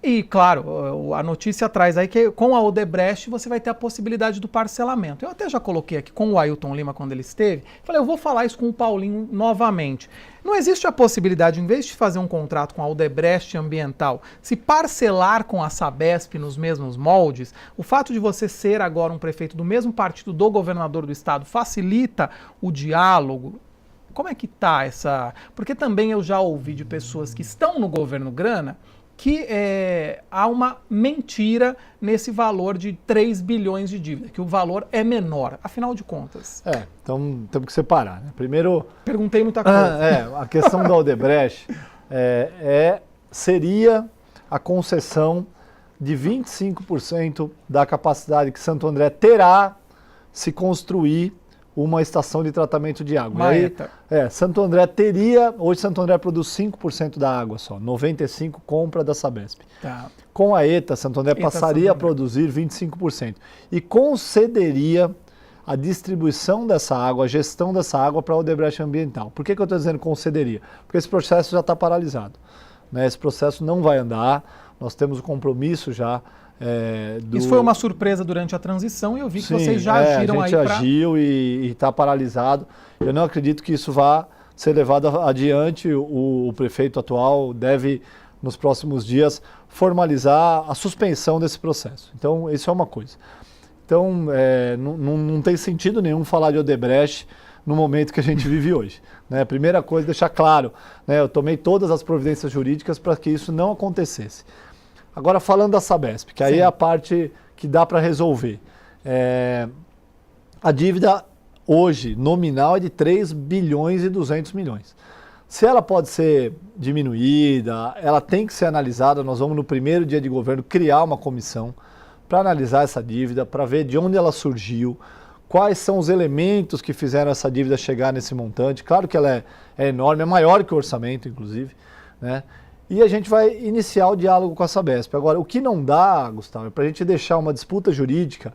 E, claro, a notícia traz aí que com a Odebrecht você vai ter a possibilidade do parcelamento. Eu até já coloquei aqui com o Ailton Lima quando ele esteve, falei, eu vou falar isso com o Paulinho novamente. Não existe a possibilidade, em vez de fazer um contrato com a Odebrecht Ambiental, se parcelar com a Sabesp nos mesmos moldes? O fato de você ser agora um prefeito do mesmo partido do governador do estado facilita o diálogo? Como é que tá essa... Porque também eu já ouvi de pessoas que estão no governo Grana que há uma mentira nesse valor de 3 bilhões de dívida, que o valor é menor, afinal de contas. Então temos que separar, né? Primeiro... Perguntei muita coisa. A questão da Odebrecht seria a concessão de 25% da capacidade que Santo André terá se construir uma estação de tratamento de água. Maeta. Santo André teria, hoje Santo André produz 5% da água só, 95% compra da Sabesp. Tá. Com a ETA, Santo André passaria a produzir 25% e concederia a distribuição dessa água, a gestão dessa água para a Odebrecht Ambiental. Por que eu estou dizendo concederia? Porque esse processo já está paralisado, né? Esse processo não vai andar, nós temos o compromisso já. Isso foi uma surpresa durante a transição e eu vi que vocês já agiram aí para... A gente agiu e está paralisado. Eu não acredito que isso vá ser levado adiante. O prefeito atual deve, nos próximos dias, formalizar a suspensão desse processo. Então, isso é uma coisa. Então, não tem sentido nenhum falar de Odebrecht no momento que a gente vive hoje, né? Primeira coisa, deixar claro, né? Eu tomei todas as providências jurídicas para que isso não acontecesse. Agora, falando da Sabesp, que aí é a parte que dá para resolver. A dívida hoje, nominal, é de 3 bilhões e 200 milhões. Se ela pode ser diminuída, ela tem que ser analisada. Nós vamos, no primeiro dia de governo, criar uma comissão para analisar essa dívida, para ver de onde ela surgiu, quais são os elementos que fizeram essa dívida chegar nesse montante. Claro que ela é enorme, é maior que o orçamento, inclusive, né? E a gente vai iniciar o diálogo com a Sabesp. Agora, o que não dá, Gustavo, é para a gente deixar uma disputa jurídica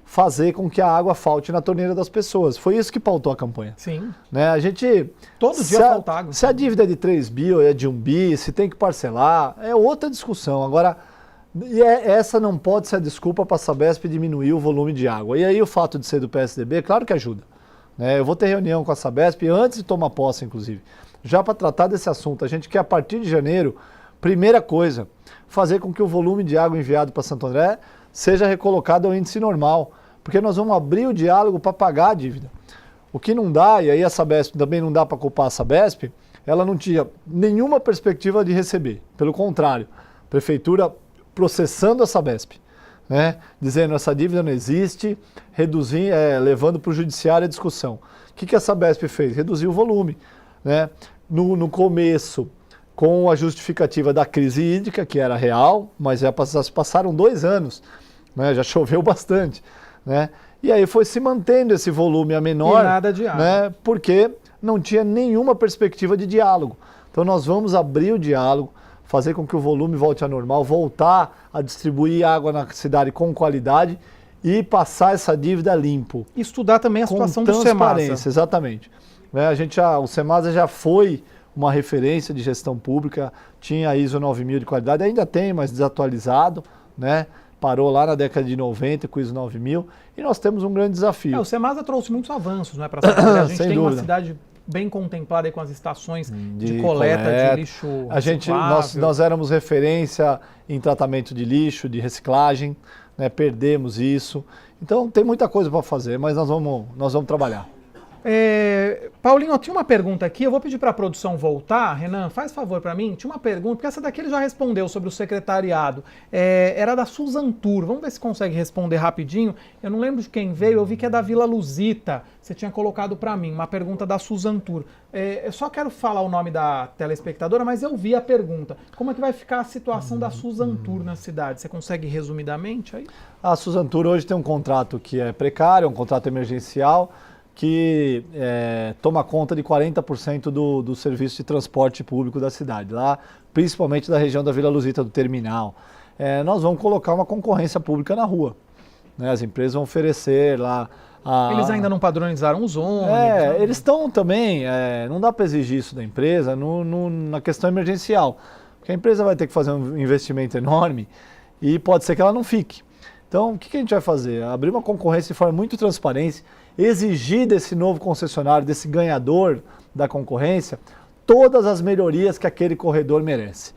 fazer com que a água falte na torneira das pessoas. Foi isso que pautou a campanha. Sim. Né? A gente... Todo dia falta água. Se a dívida é de 3 bi ou é de 1 bi, se tem que parcelar, é outra discussão. Agora, essa não pode ser a desculpa para a Sabesp diminuir o volume de água. E aí o fato de ser do PSDB, claro que ajuda. Né? Eu vou ter reunião com a Sabesp antes de tomar posse, inclusive, já para tratar desse assunto. A gente quer, a partir de janeiro, primeira coisa, fazer com que o volume de água enviado para Santo André seja recolocado ao índice normal, porque nós vamos abrir o diálogo para pagar a dívida. O que não dá, e aí a Sabesp também não dá para culpar a Sabesp, ela não tinha nenhuma perspectiva de receber. Pelo contrário, a prefeitura processando a Sabesp, né, dizendo essa dívida não existe, levando para o judiciário a discussão. O que a Sabesp fez? Reduziu o volume. Né? No começo, com a justificativa da crise hídrica, que era real, mas já passaram 2 anos, né? Já choveu bastante. Né? E aí foi se mantendo esse volume a menor, e nada de água. Né? Porque não tinha nenhuma perspectiva de diálogo. Então nós vamos abrir o diálogo, fazer com que o volume volte ao normal, voltar a distribuir água na cidade com qualidade e passar essa dívida limpo. Estudar também a situação do transparência, Semasa. Exatamente. Né? O Semasa já foi uma referência de gestão pública, tinha a ISO 9000 de qualidade, ainda tem, mas desatualizado, né? Parou lá na década de 90 com o ISO 9000 e nós temos um grande desafio. O Semasa trouxe muitos avanços, né, para Santo André. A gente Sem tem dúvida. uma cidade bem contemplada aí com as estações de coleta de lixo nós éramos referência em tratamento de lixo, de reciclagem, né? Perdemos isso. Então tem muita coisa para fazer, mas nós vamos trabalhar. Paulinho, eu tinha uma pergunta aqui, eu vou pedir para a produção voltar. Renan, faz favor para mim. Tinha uma pergunta, porque essa daqui ele já respondeu sobre o secretariado. Era da Susan Tour. Vamos ver se consegue responder rapidinho. Eu não lembro de quem veio, eu vi que é da Vila Luzita. Você tinha colocado para mim, uma pergunta da Susan Tour. Eu só quero falar o nome da telespectadora, mas eu vi a pergunta. Como é que vai ficar a situação da Susan Tour na cidade? Você consegue resumidamente aí? A Susan Tour hoje tem um contrato que é precário, um contrato emergencial, que toma conta de 40% do serviço de transporte público da cidade, lá, principalmente da região da Vila Luzita, do terminal. Nós vamos colocar uma concorrência pública na rua. Né? As empresas vão oferecer lá... Eles ainda não padronizaram os ônibus. Eles estão também, não dá para exigir isso da empresa na questão emergencial, porque a empresa vai ter que fazer um investimento enorme e pode ser que ela não fique. Então, o que a gente vai fazer? Abrir uma concorrência de forma muito transparente, exigir desse novo concessionário, desse ganhador da concorrência, todas as melhorias que aquele corredor merece,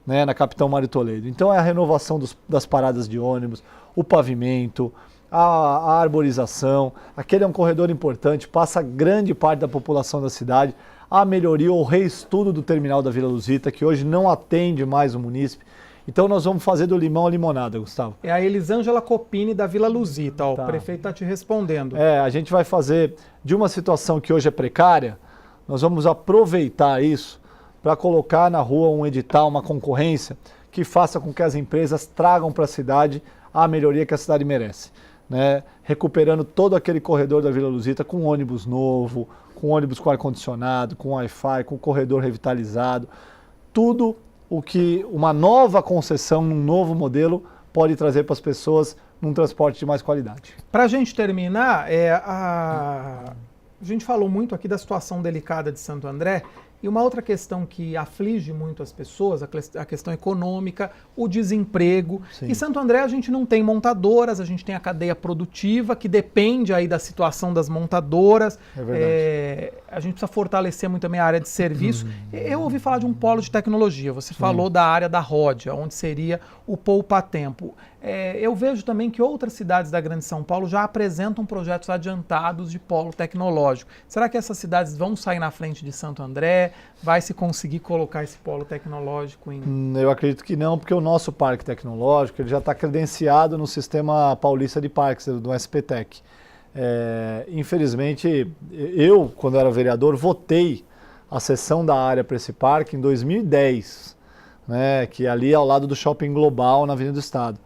né, na Capitão Mário Toledo. Então é a renovação das paradas de ônibus, o pavimento, a arborização. Aquele é um corredor importante, passa grande parte da população da cidade. A melhoria ou reestudo do terminal da Vila Luzita, que hoje não atende mais o munícipe. Então nós vamos fazer do limão a limonada, Gustavo. É a Elisângela Copini da Vila Luzita, ó, Tá. O prefeito está te respondendo. A gente vai fazer de uma situação que hoje é precária, nós vamos aproveitar isso para colocar na rua um edital, uma concorrência que faça com que as empresas tragam para a cidade a melhoria que a cidade merece. Né? Recuperando todo aquele corredor da Vila Luzita com ônibus novo, com ônibus com ar-condicionado, com Wi-Fi, com corredor revitalizado, tudo o que uma nova concessão, num novo modelo, pode trazer para as pessoas num transporte de mais qualidade. Para a gente terminar, a gente falou muito aqui da situação delicada de Santo André, e uma outra questão que aflige muito as pessoas, a questão econômica, o desemprego. Sim. Em Santo André a gente não tem montadoras, a gente tem a cadeia produtiva, que depende aí da situação das montadoras. É verdade. A gente precisa fortalecer muito também a área de serviço. Eu ouvi falar de um polo de tecnologia, você falou da área da Ródia, onde seria o poupa-tempo. Eu vejo também que outras cidades da Grande São Paulo já apresentam projetos adiantados de polo tecnológico. Será que essas cidades vão sair na frente de Santo André? Vai se conseguir colocar esse polo tecnológico em... Eu acredito que não, porque o nosso parque tecnológico ele já está credenciado no sistema paulista de parques, do SPTEC. Infelizmente, eu, quando era vereador, votei a cessão da área para esse parque em 2010, né, que é ali ao lado do Shopping Global, na Avenida do Estado.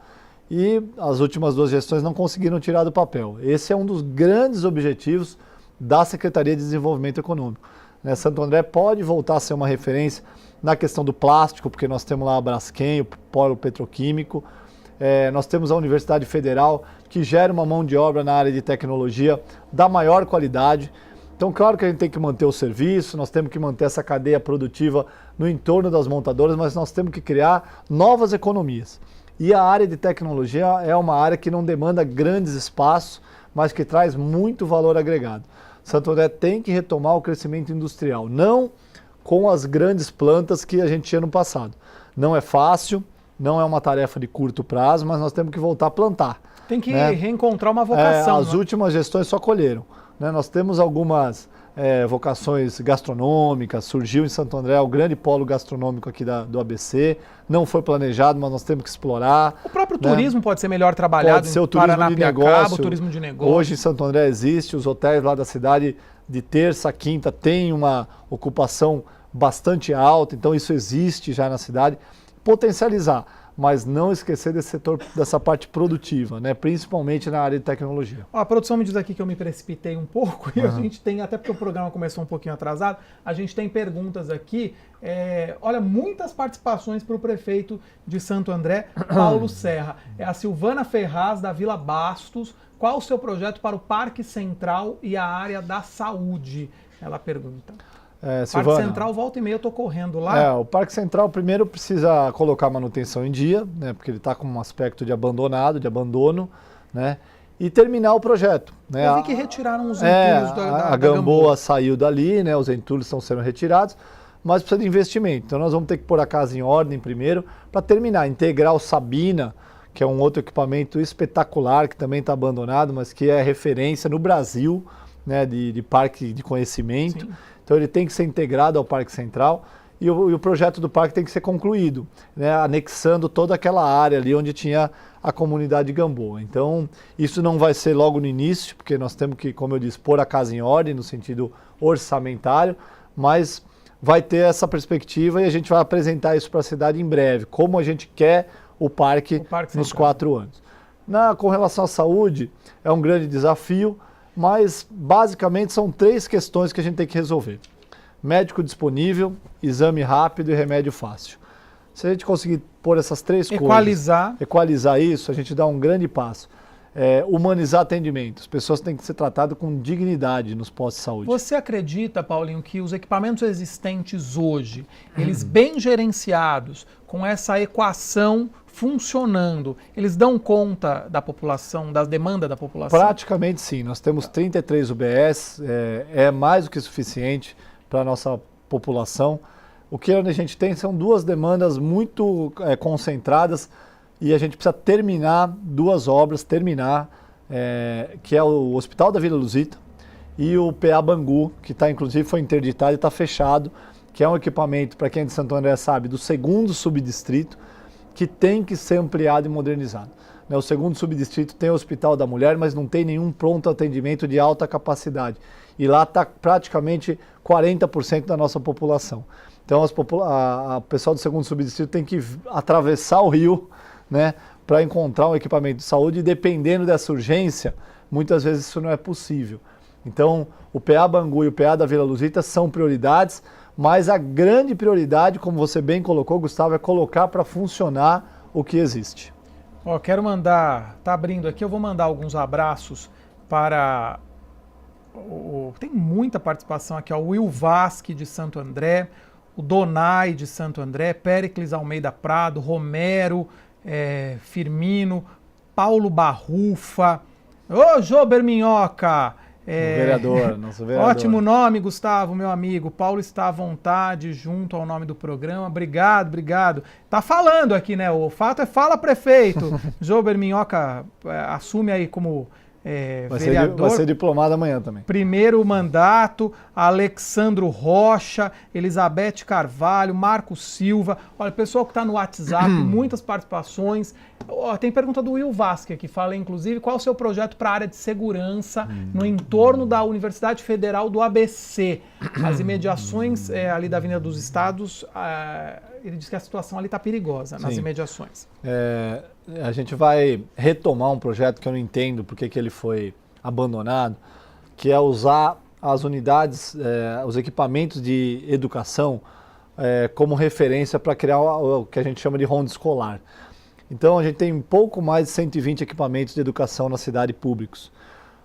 E as últimas 2 gestões não conseguiram tirar do papel. Esse é um dos grandes objetivos da Secretaria de Desenvolvimento Econômico. Santo André pode voltar a ser uma referência na questão do plástico, porque nós temos lá a Braskem, o polo petroquímico, Nós temos a Universidade Federal, que gera uma mão de obra na área de tecnologia da maior qualidade. Então, claro que a gente tem que manter o serviço, nós temos que manter essa cadeia produtiva no entorno das montadoras, mas nós temos que criar novas economias. E a área de tecnologia é uma área que não demanda grandes espaços, mas que traz muito valor agregado. Santo André tem que retomar o crescimento industrial, não com as grandes plantas que a gente tinha no passado. Não é fácil, não é uma tarefa de curto prazo, mas nós temos que voltar a plantar. Tem que reencontrar uma vocação. As últimas gestões só colheram. Nós temos algumas vocações gastronômicas, surgiu em Santo André o grande polo gastronômico aqui do ABC, não foi planejado, mas nós temos que explorar. O próprio turismo pode ser melhor trabalhado, pode ser o turismo de negócio. O turismo de negócio. Hoje em Santo André existe, os hotéis lá da cidade de terça a quinta têm uma ocupação bastante alta, então isso existe já na cidade. Potencializar, mas não esquecer desse setor, dessa parte produtiva, né? Principalmente na área de tecnologia. A produção me diz aqui que eu me precipitei um pouco e a gente tem, até porque o programa começou um pouquinho atrasado, a gente tem perguntas aqui. Olha, muitas participações para o prefeito de Santo André, Paulo Serra. É a Silvana Ferraz, da Vila Bastos. Qual o seu projeto para o Parque Central e a área da saúde? Ela pergunta. Silvana, Parque Central, volta e meia eu tô correndo lá. O Parque Central primeiro precisa colocar a manutenção em dia, né, porque ele está com um aspecto de abandonado, de abandono, né, e terminar o projeto. Né. Eu vi que retiraram os entulhos da Gamboa saiu dali, né, os entulhos estão sendo retirados, mas precisa de investimento. Então nós vamos ter que pôr a casa em ordem primeiro para terminar, integrar o Sabina, que é um outro equipamento espetacular, que também está abandonado, mas que é referência no Brasil, né, de parque de conhecimento. Sim. Então ele tem que ser integrado ao Parque Central e o projeto do parque tem que ser concluído, né, anexando toda aquela área ali onde tinha a comunidade Gamboa. Então isso não vai ser logo no início, porque nós temos que, como eu disse, pôr a casa em ordem no sentido orçamentário, mas vai ter essa perspectiva e a gente vai apresentar isso para a cidade em breve, como a gente quer o parque nos 4 anos. Com relação à saúde, é um grande desafio, mas basicamente são 3 questões que a gente tem que resolver. Médico disponível, exame rápido e remédio fácil. Se a gente conseguir pôr essas 3 coisas, equalizar isso, a gente dá um grande passo. Humanizar atendimento. As pessoas têm que ser tratadas com dignidade nos postos de saúde. Você acredita, Paulinho, que os equipamentos existentes hoje, eles bem gerenciados, com essa equação funcionando, eles dão conta da população, da demanda da população? Praticamente sim. Nós temos 33 UBS, é mais do que suficiente para a nossa população. O que a gente tem são 2 demandas muito concentradas e a gente precisa terminar 2 obras, que é o Hospital da Vila Luzita e o PA Bangu, que inclusive foi interditado e está fechado, que é um equipamento, para quem é de Santo André sabe, do 2º subdistrito, que tem que ser ampliado e modernizado. O 2º subdistrito tem o Hospital da Mulher, mas não tem nenhum pronto atendimento de alta capacidade. E lá está praticamente 40% da nossa população. Então o pessoal do 2º subdistrito tem que atravessar o rio, né, para encontrar um equipamento de saúde, e dependendo dessa urgência, muitas vezes isso não é possível. Então o PA Bangu e o PA da Vila Luzita são prioridades, mas a grande prioridade, como você bem colocou, Gustavo, é colocar para funcionar o que existe. Quero mandar, tá abrindo aqui, eu vou mandar alguns abraços para... Tem muita participação aqui, o Will Vasque de Santo André, o Donai de Santo André, Péricles Almeida Prado, Romero, Firmino, Paulo Barrufa, Jober Minhoca, nosso vereador. Ótimo nome, Gustavo, meu amigo. Paulo está à vontade junto ao nome do programa. Obrigado. Tá falando aqui, né? O fato é fala, prefeito. Jober Minhoca assume aí como vereador. Vai ser diplomado amanhã também. Primeiro mandato, Alexandro Rocha, Elizabeth Carvalho, Marco Silva. Olha, pessoal que está no WhatsApp, muitas participações. Tem pergunta do Will Vasque aqui, fala inclusive qual é o seu projeto para a área de segurança no entorno da Universidade Federal do ABC. As imediações ali da Avenida dos Estados, ele diz que a situação ali está perigosa nas imediações. A gente vai retomar um projeto que eu não entendo porque que ele foi abandonado, que é usar as unidades, os equipamentos de educação como referência para criar o que a gente chama de ronda escolar. Então a gente tem um pouco mais de 120 equipamentos de educação na cidade públicos.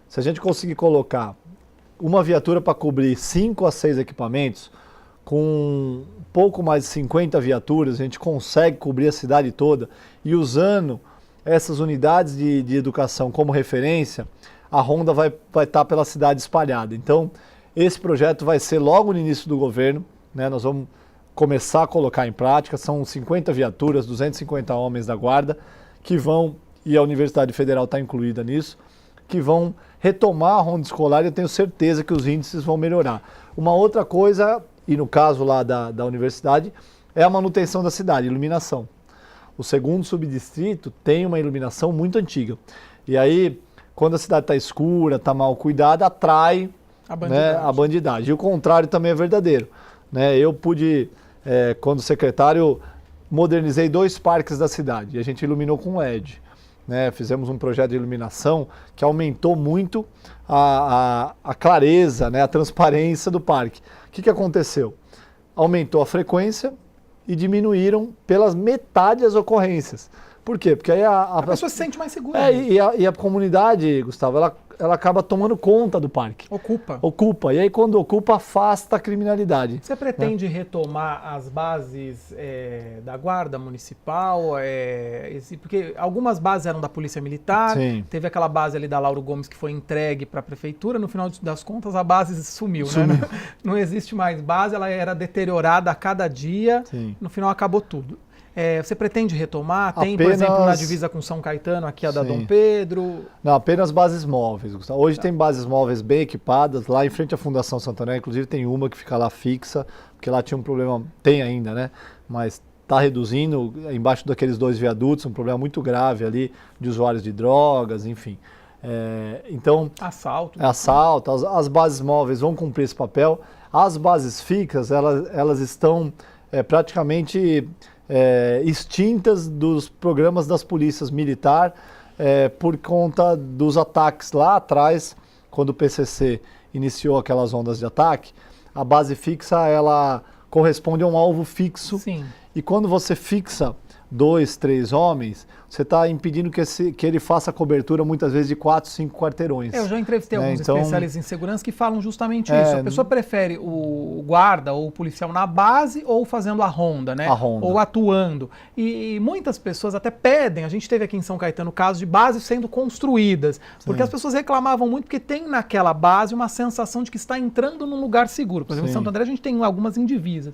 Se a gente conseguir colocar uma viatura para cobrir 5 a 6 equipamentos, com pouco mais de 50 viaturas, a gente consegue cobrir a cidade toda e usando essas unidades de educação como referência, a Ronda vai estar pela cidade espalhada. Então, esse projeto vai ser logo no início do governo, né? Nós vamos começar a colocar em prática, são 50 viaturas, 250 homens da guarda, que vão, e a Universidade Federal está incluída nisso, que vão retomar a ronda escolar e eu tenho certeza que os índices vão melhorar. Uma outra coisa, e no caso lá da universidade, é a manutenção da cidade, iluminação. O segundo subdistrito tem uma iluminação muito antiga. E aí, quando a cidade está escura, está mal cuidada, atrai a bandidagem. E o contrário também é verdadeiro. Né? Eu pude, quando secretário, modernizei 2 parques da cidade e a gente iluminou com LED. Né? Fizemos um projeto de iluminação que aumentou muito a clareza, né? A transparência do parque. O que aconteceu? Aumentou a frequência e diminuíram pelas metade as ocorrências. Por quê? Porque aí a pessoa se sente mais segura. E a comunidade, Gustavo, ela acaba tomando conta do parque. Ocupa. E aí quando ocupa, afasta a criminalidade. Você pretende retomar as bases da Guarda Municipal? Porque algumas bases eram da Polícia Militar. Sim. Teve aquela base ali da Lauro Gomes que foi entregue para a Prefeitura. No final das contas, a base sumiu. Né? Não existe mais base, ela era deteriorada a cada dia. Sim. No final acabou tudo. Você pretende retomar? Tem, por exemplo, na divisa com São Caetano, aqui a da Dom Pedro? Não, apenas bases móveis, Gustavo. Hoje tem bases móveis bem equipadas, lá em frente à Fundação Santo André, inclusive tem uma que fica lá fixa, porque lá tinha um problema, tem ainda, né? Mas está reduzindo, embaixo daqueles 2 viadutos, um problema muito grave ali de usuários de drogas, enfim. Então, assalto. As bases móveis vão cumprir esse papel. As bases fixas, elas estão praticamente extintas dos programas das polícias militar por conta dos ataques lá atrás, quando o PCC iniciou aquelas ondas de ataque. A base fixa, ela corresponde a um alvo fixo. Sim. E quando você fixa 2, 3 homens, você está impedindo que ele faça cobertura muitas vezes de 4, 5 quarteirões. Eu já entrevistei alguns especialistas em segurança que falam justamente isso. A pessoa prefere o guarda ou o policial na base ou fazendo a ronda, né? Ou atuando. E muitas pessoas até pedem, a gente teve aqui em São Caetano casos de bases sendo construídas, porque as pessoas reclamavam muito porque tem naquela base uma sensação de que está entrando num lugar seguro. Por exemplo, em Santo André a gente tem algumas indivisas.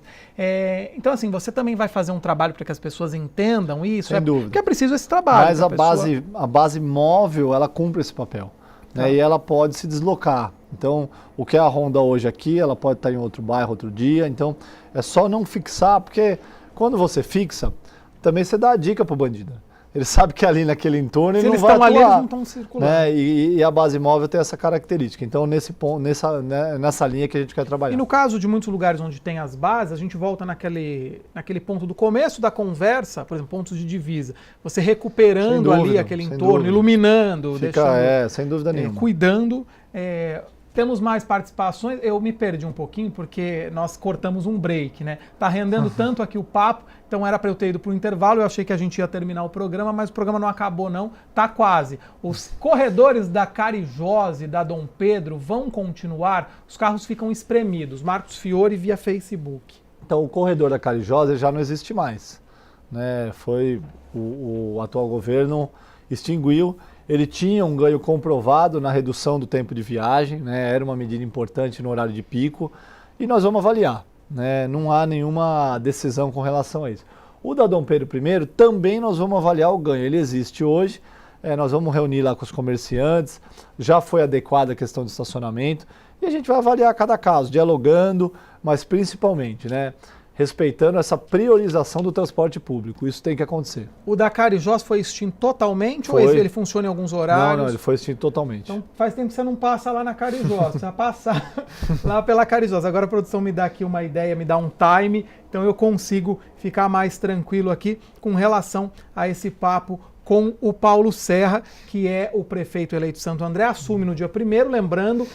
Então assim, você também vai fazer um trabalho para que as pessoas entendam isso? Sem dúvida. Porque é preciso esse trabalho. Mas a base móvel, ela cumpre esse papel. Né? E ela pode se deslocar. Então, o que é a ronda hoje aqui, ela pode estar em outro bairro, outro dia. Então, é só não fixar, porque quando você fixa, também você dá a dica para o bandido. Ele sabe que ali naquele entorno ele não vai atuar. Se eles estão ali, eles não estão circulando. Né? E a base móvel tem essa característica. Então, nesse ponto, nessa linha que a gente quer trabalhar. E no caso de muitos lugares onde tem as bases, a gente volta naquele ponto do começo da conversa, por exemplo, pontos de divisa. Você recuperando ali aquele entorno, iluminando, deixando, sem dúvida nenhuma. Cuidando. Temos mais participações. Eu me perdi um pouquinho porque nós cortamos um break, né? Tá rendendo tanto aqui o papo, então era para eu ter ido para o intervalo. Eu achei que a gente ia terminar o programa, mas o programa não acabou não, tá quase. Os corredores da Carijós e da Dom Pedro vão continuar? Os carros ficam espremidos. Marcos Fiore via Facebook. Então o corredor da Carijós já não existe mais, né? Foi o atual governo extinguiu. Ele tinha um ganho comprovado na redução do tempo de viagem, né? Era uma medida importante no horário de pico e nós vamos avaliar. Né? Não há nenhuma decisão com relação a isso. O da Dom Pedro I também nós vamos avaliar o ganho. Ele existe hoje, nós vamos reunir lá com os comerciantes, já foi adequada a questão de estacionamento e a gente vai avaliar cada caso, dialogando, mas principalmente, né? Respeitando essa priorização do transporte público. Isso tem que acontecer. O da Carijós foi extinto totalmente ou ele funciona em alguns horários? Não, ele foi extinto totalmente. Então faz tempo que você não passa lá na Carijós, você vai passar lá pela Carijós. Agora a produção me dá aqui uma ideia, me dá um time, então eu consigo ficar mais tranquilo aqui com relação a esse papo com o Paulo Serra, que é o prefeito eleito de Santo André, assume no dia 1º, lembrando,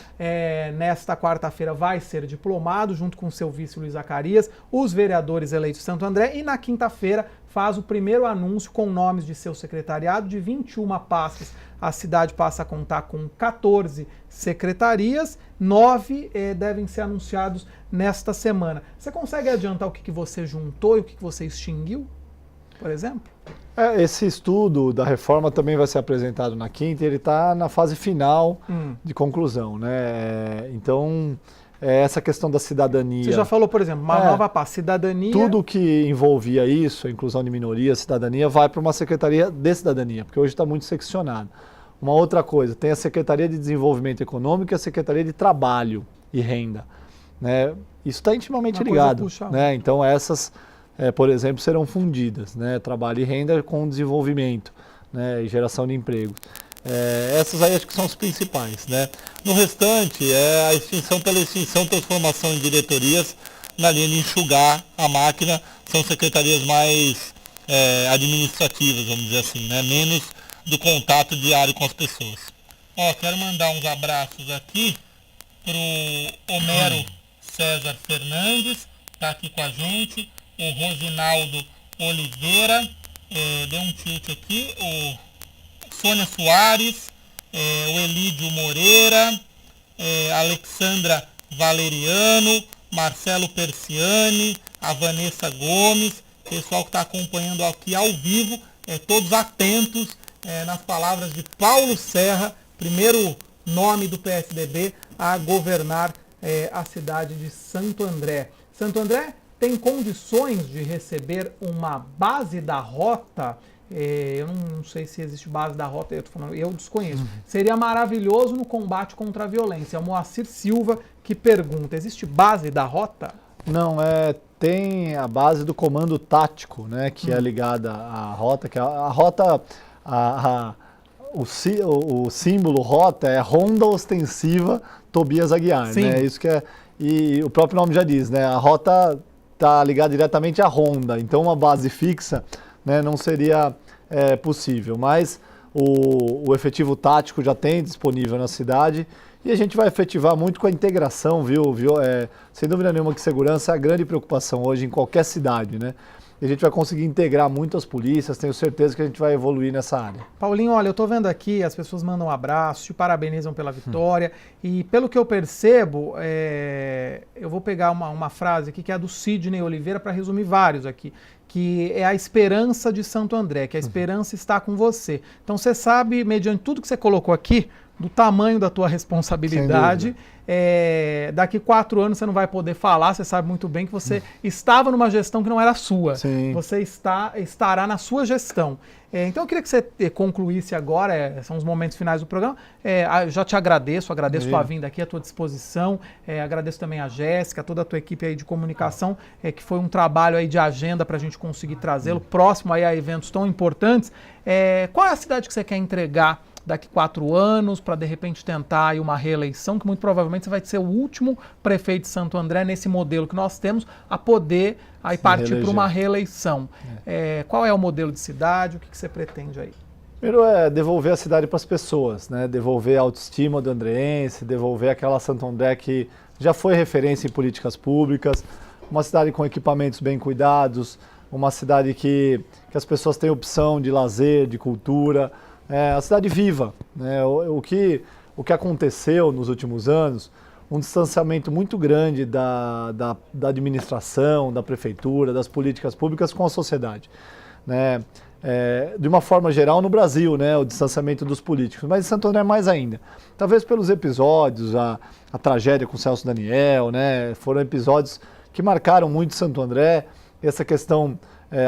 nesta quarta-feira vai ser diplomado, junto com o seu vice Luiz Zacarias, os vereadores eleitos de Santo André, e na quinta-feira faz o primeiro anúncio com nomes de seu secretariado. De 21 pastas, a cidade passa a contar com 14 secretarias, 9 devem ser anunciados nesta semana. Você consegue adiantar o que você juntou e o que você extinguiu, por exemplo? Esse estudo da reforma também vai ser apresentado na quinta, ele está na fase final de conclusão, né? Então, essa questão da cidadania... Você já falou, por exemplo, uma nova pasta, cidadania... Tudo que envolvia isso, a inclusão de minorias, cidadania, vai para uma secretaria de cidadania, porque hoje está muito seccionado. Uma outra coisa, tem a Secretaria de Desenvolvimento Econômico e a Secretaria de Trabalho e Renda, né? Isso está intimamente ligado, né? Então, essas... por exemplo, serão fundidas, né? Trabalho e renda com desenvolvimento, né? E geração de empregos. Essas aí acho que são as principais, né? No restante, a extinção pela extinção, transformação em diretorias, na linha de enxugar a máquina, são secretarias mais administrativas, vamos dizer assim, né? Menos do contato diário com as pessoas. Quero mandar uns abraços aqui para o Homero César Fernandes, está aqui com a gente, o Rosinaldo Oliveira, deu um tilt aqui, o Sônia Soares, o Elídio Moreira, Alexandra Valeriano, Marcelo Persiani, a Vanessa Gomes, pessoal que está acompanhando aqui ao vivo, todos atentos nas palavras de Paulo Serra, primeiro nome do PSDB a governar a cidade de Santo André. Santo André tem condições de receber uma base da rota? Eu não sei se existe base da rota, eu desconheço. Seria maravilhoso no combate contra a violência. É o Moacir Silva que pergunta, existe base da rota? Não, tem a base do comando tático, né, que é ligada à rota, que a rota, o símbolo rota é Ronda Ostensiva Tobias Aguiar, né, isso que e o próprio nome já diz, né, a rota está ligada diretamente à ronda, então uma base fixa, né, não seria possível, mas o efetivo tático já tem disponível na cidade e a gente vai efetivar muito com a integração, viu? Sem dúvida nenhuma que segurança é a grande preocupação hoje em qualquer cidade, né? E a gente vai conseguir integrar muito as polícias, tenho certeza que a gente vai evoluir nessa área. Paulinho, olha, eu estou vendo aqui, as pessoas mandam um abraço, te parabenizam pela vitória, e pelo que eu percebo, eu vou pegar uma frase aqui que é a do Sidney Oliveira para resumir vários aqui, que é a esperança de Santo André, que a esperança está com você. Então você sabe, mediante tudo que você colocou aqui, do tamanho da tua responsabilidade, daqui 4 anos você não vai poder falar, você sabe muito bem que você estava numa gestão que não era sua. Sim. Você estará na sua gestão. Então eu queria que você concluísse agora, são os momentos finais do programa. Já te agradeço tua vinda aqui, a tua disposição, agradeço também a Jéssica, toda a tua equipe aí de comunicação, que foi um trabalho aí de agenda para a gente conseguir trazê-lo próximo aí a eventos tão importantes. Qual é a cidade que você quer entregar daqui 4 anos, para de repente tentar aí uma reeleição, que muito provavelmente você vai ser o último prefeito de Santo André nesse modelo que nós temos, a poder aí partir para uma reeleição. Qual é o modelo de cidade, o que você pretende aí? Primeiro devolver a cidade para as pessoas, né? Devolver a autoestima do andreense, devolver aquela Santo André que já foi referência em políticas públicas, uma cidade com equipamentos bem cuidados, uma cidade que as pessoas têm opção de lazer, de cultura, a cidade viva, né? O que aconteceu nos últimos anos, um distanciamento muito grande da administração, da prefeitura, das políticas públicas com a sociedade, né? De uma forma geral no Brasil, né? O distanciamento dos políticos, mas em Santo André mais ainda. Talvez pelos episódios, a tragédia com o Celso Daniel, né? Foram episódios que marcaram muito Santo André, essa questão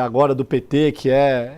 agora do PT, que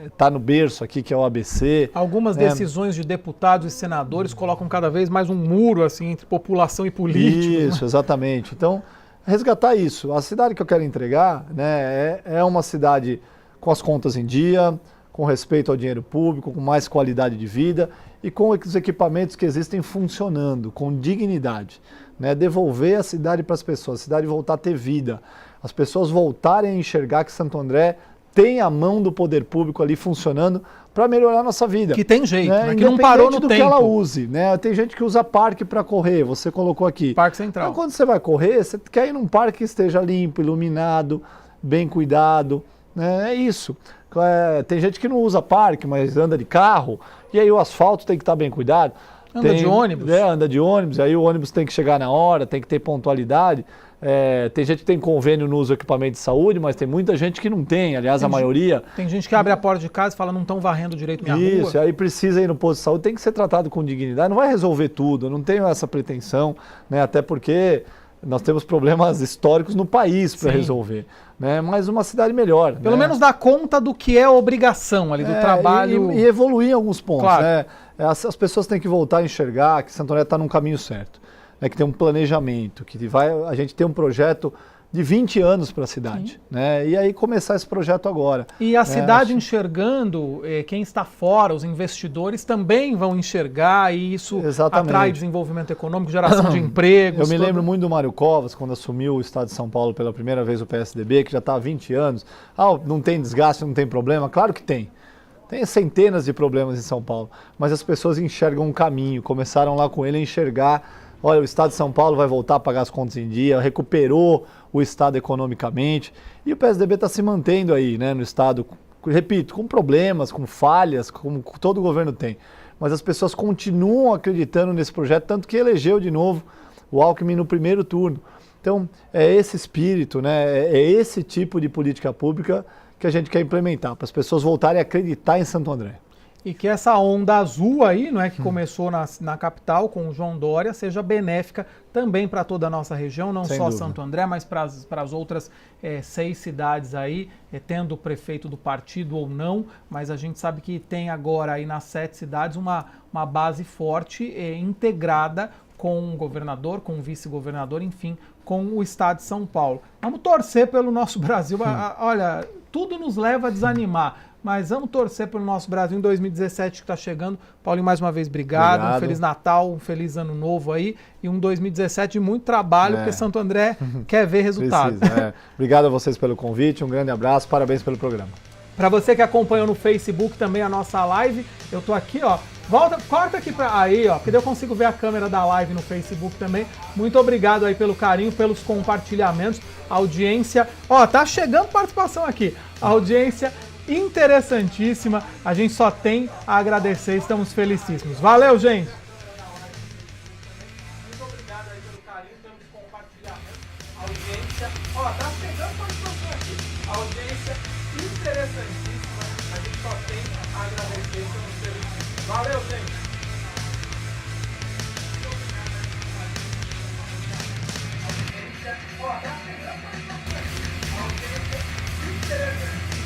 está no berço aqui, que é o ABC. Algumas decisões de deputados e senadores colocam cada vez mais um muro assim, entre população e políticos. Isso, exatamente. Então, resgatar isso. A cidade que eu quero entregar, né, é uma cidade com as contas em dia, com respeito ao dinheiro público, com mais qualidade de vida e com os equipamentos que existem funcionando, com dignidade, né? Devolver a cidade para as pessoas, a cidade voltar a ter vida, as pessoas voltarem a enxergar que Santo André tem a mão do poder público ali funcionando para melhorar a nossa vida. Que tem jeito, né? Que não parou no tempo. Que ela use, né? Tem gente que usa parque para correr, você colocou aqui. Parque Central. Então, quando você vai correr, você quer ir num parque que esteja limpo, iluminado, bem cuidado, né? É isso. Tem gente que não usa parque, mas anda de carro, e aí o asfalto tem que estar bem cuidado. Anda de ônibus. Anda de ônibus, aí o ônibus tem que chegar na hora, tem que ter pontualidade. Tem gente que tem convênio no uso do equipamento de saúde, mas tem muita gente que não tem, aliás, a maioria. Tem gente que abre a porta de casa e fala, não estão varrendo direito minha rua. Isso, aí precisa ir no posto de saúde, tem que ser tratado com dignidade, não vai resolver tudo, eu não tenho essa pretensão, né? Até porque nós temos problemas históricos no país para resolver, né? Mas uma cidade melhor. Pelo menos dar conta do que é a obrigação ali, do trabalho. E evoluir em alguns pontos, claro. né? As pessoas têm que voltar a enxergar que Santo André está num caminho certo, né? Que tem um planejamento, a gente tem um projeto de 20 anos para a cidade, né? E aí começar esse projeto agora. E a cidade enxergando, quem está fora, os investidores também vão enxergar e isso atrai desenvolvimento econômico, geração de empregos. Eu me lembro muito do Mário Covas, quando assumiu o estado de São Paulo pela primeira vez o PSDB, que já está há 20 anos. Não tem desgaste, não tem problema? Claro que tem. Tem centenas de problemas em São Paulo, mas as pessoas enxergam um caminho, começaram lá com ele a enxergar, olha, o estado de São Paulo vai voltar a pagar as contas em dia, recuperou o estado economicamente, e o PSDB está se mantendo aí, né, no estado, repito, com problemas, com falhas, como todo governo tem, mas as pessoas continuam acreditando nesse projeto, tanto que elegeu de novo o Alckmin no primeiro turno. Então, é esse espírito, né, é esse tipo de política pública que a gente quer implementar, para as pessoas voltarem a acreditar em Santo André. E que essa onda azul aí, não é, que começou na capital com o João Dória, seja benéfica também para toda a nossa região, não só Santo André, mas para as outras 6 cidades aí, tendo o prefeito do partido ou não, mas a gente sabe que tem agora aí nas 7 cidades uma base forte, integrada com o governador, com o vice-governador, enfim, com o estado de São Paulo. Vamos torcer pelo nosso Brasil. Olha, tudo nos leva a desanimar, mas vamos torcer pelo nosso Brasil em 2017 que está chegando. Paulinho, mais uma vez, obrigado. Um Feliz Natal, um Feliz Ano Novo aí e um 2017 de muito trabalho, porque Santo André quer ver resultado. Obrigado a vocês pelo convite, um grande abraço, parabéns pelo programa. Para você que acompanhou no Facebook também a nossa live, eu tô aqui, ó. Corta aqui para aí, ó, porque daí eu consigo ver a câmera da live no Facebook também. Muito obrigado aí pelo carinho, pelos compartilhamentos, audiência. Ó, tá chegando participação aqui. Audiência interessantíssima. A gente só tem a agradecer, estamos felicíssimos. Valeu, gente. Muito obrigado aí pelo carinho, pelos compartilhamentos. Audiência, ó, tá chegando participação aqui. Audiência interessantíssima. A gente só tem a agradecer, estamos felicíssimos. Valeu, gente! Ó, tá chegando mais uma coisa. Audiência interessante.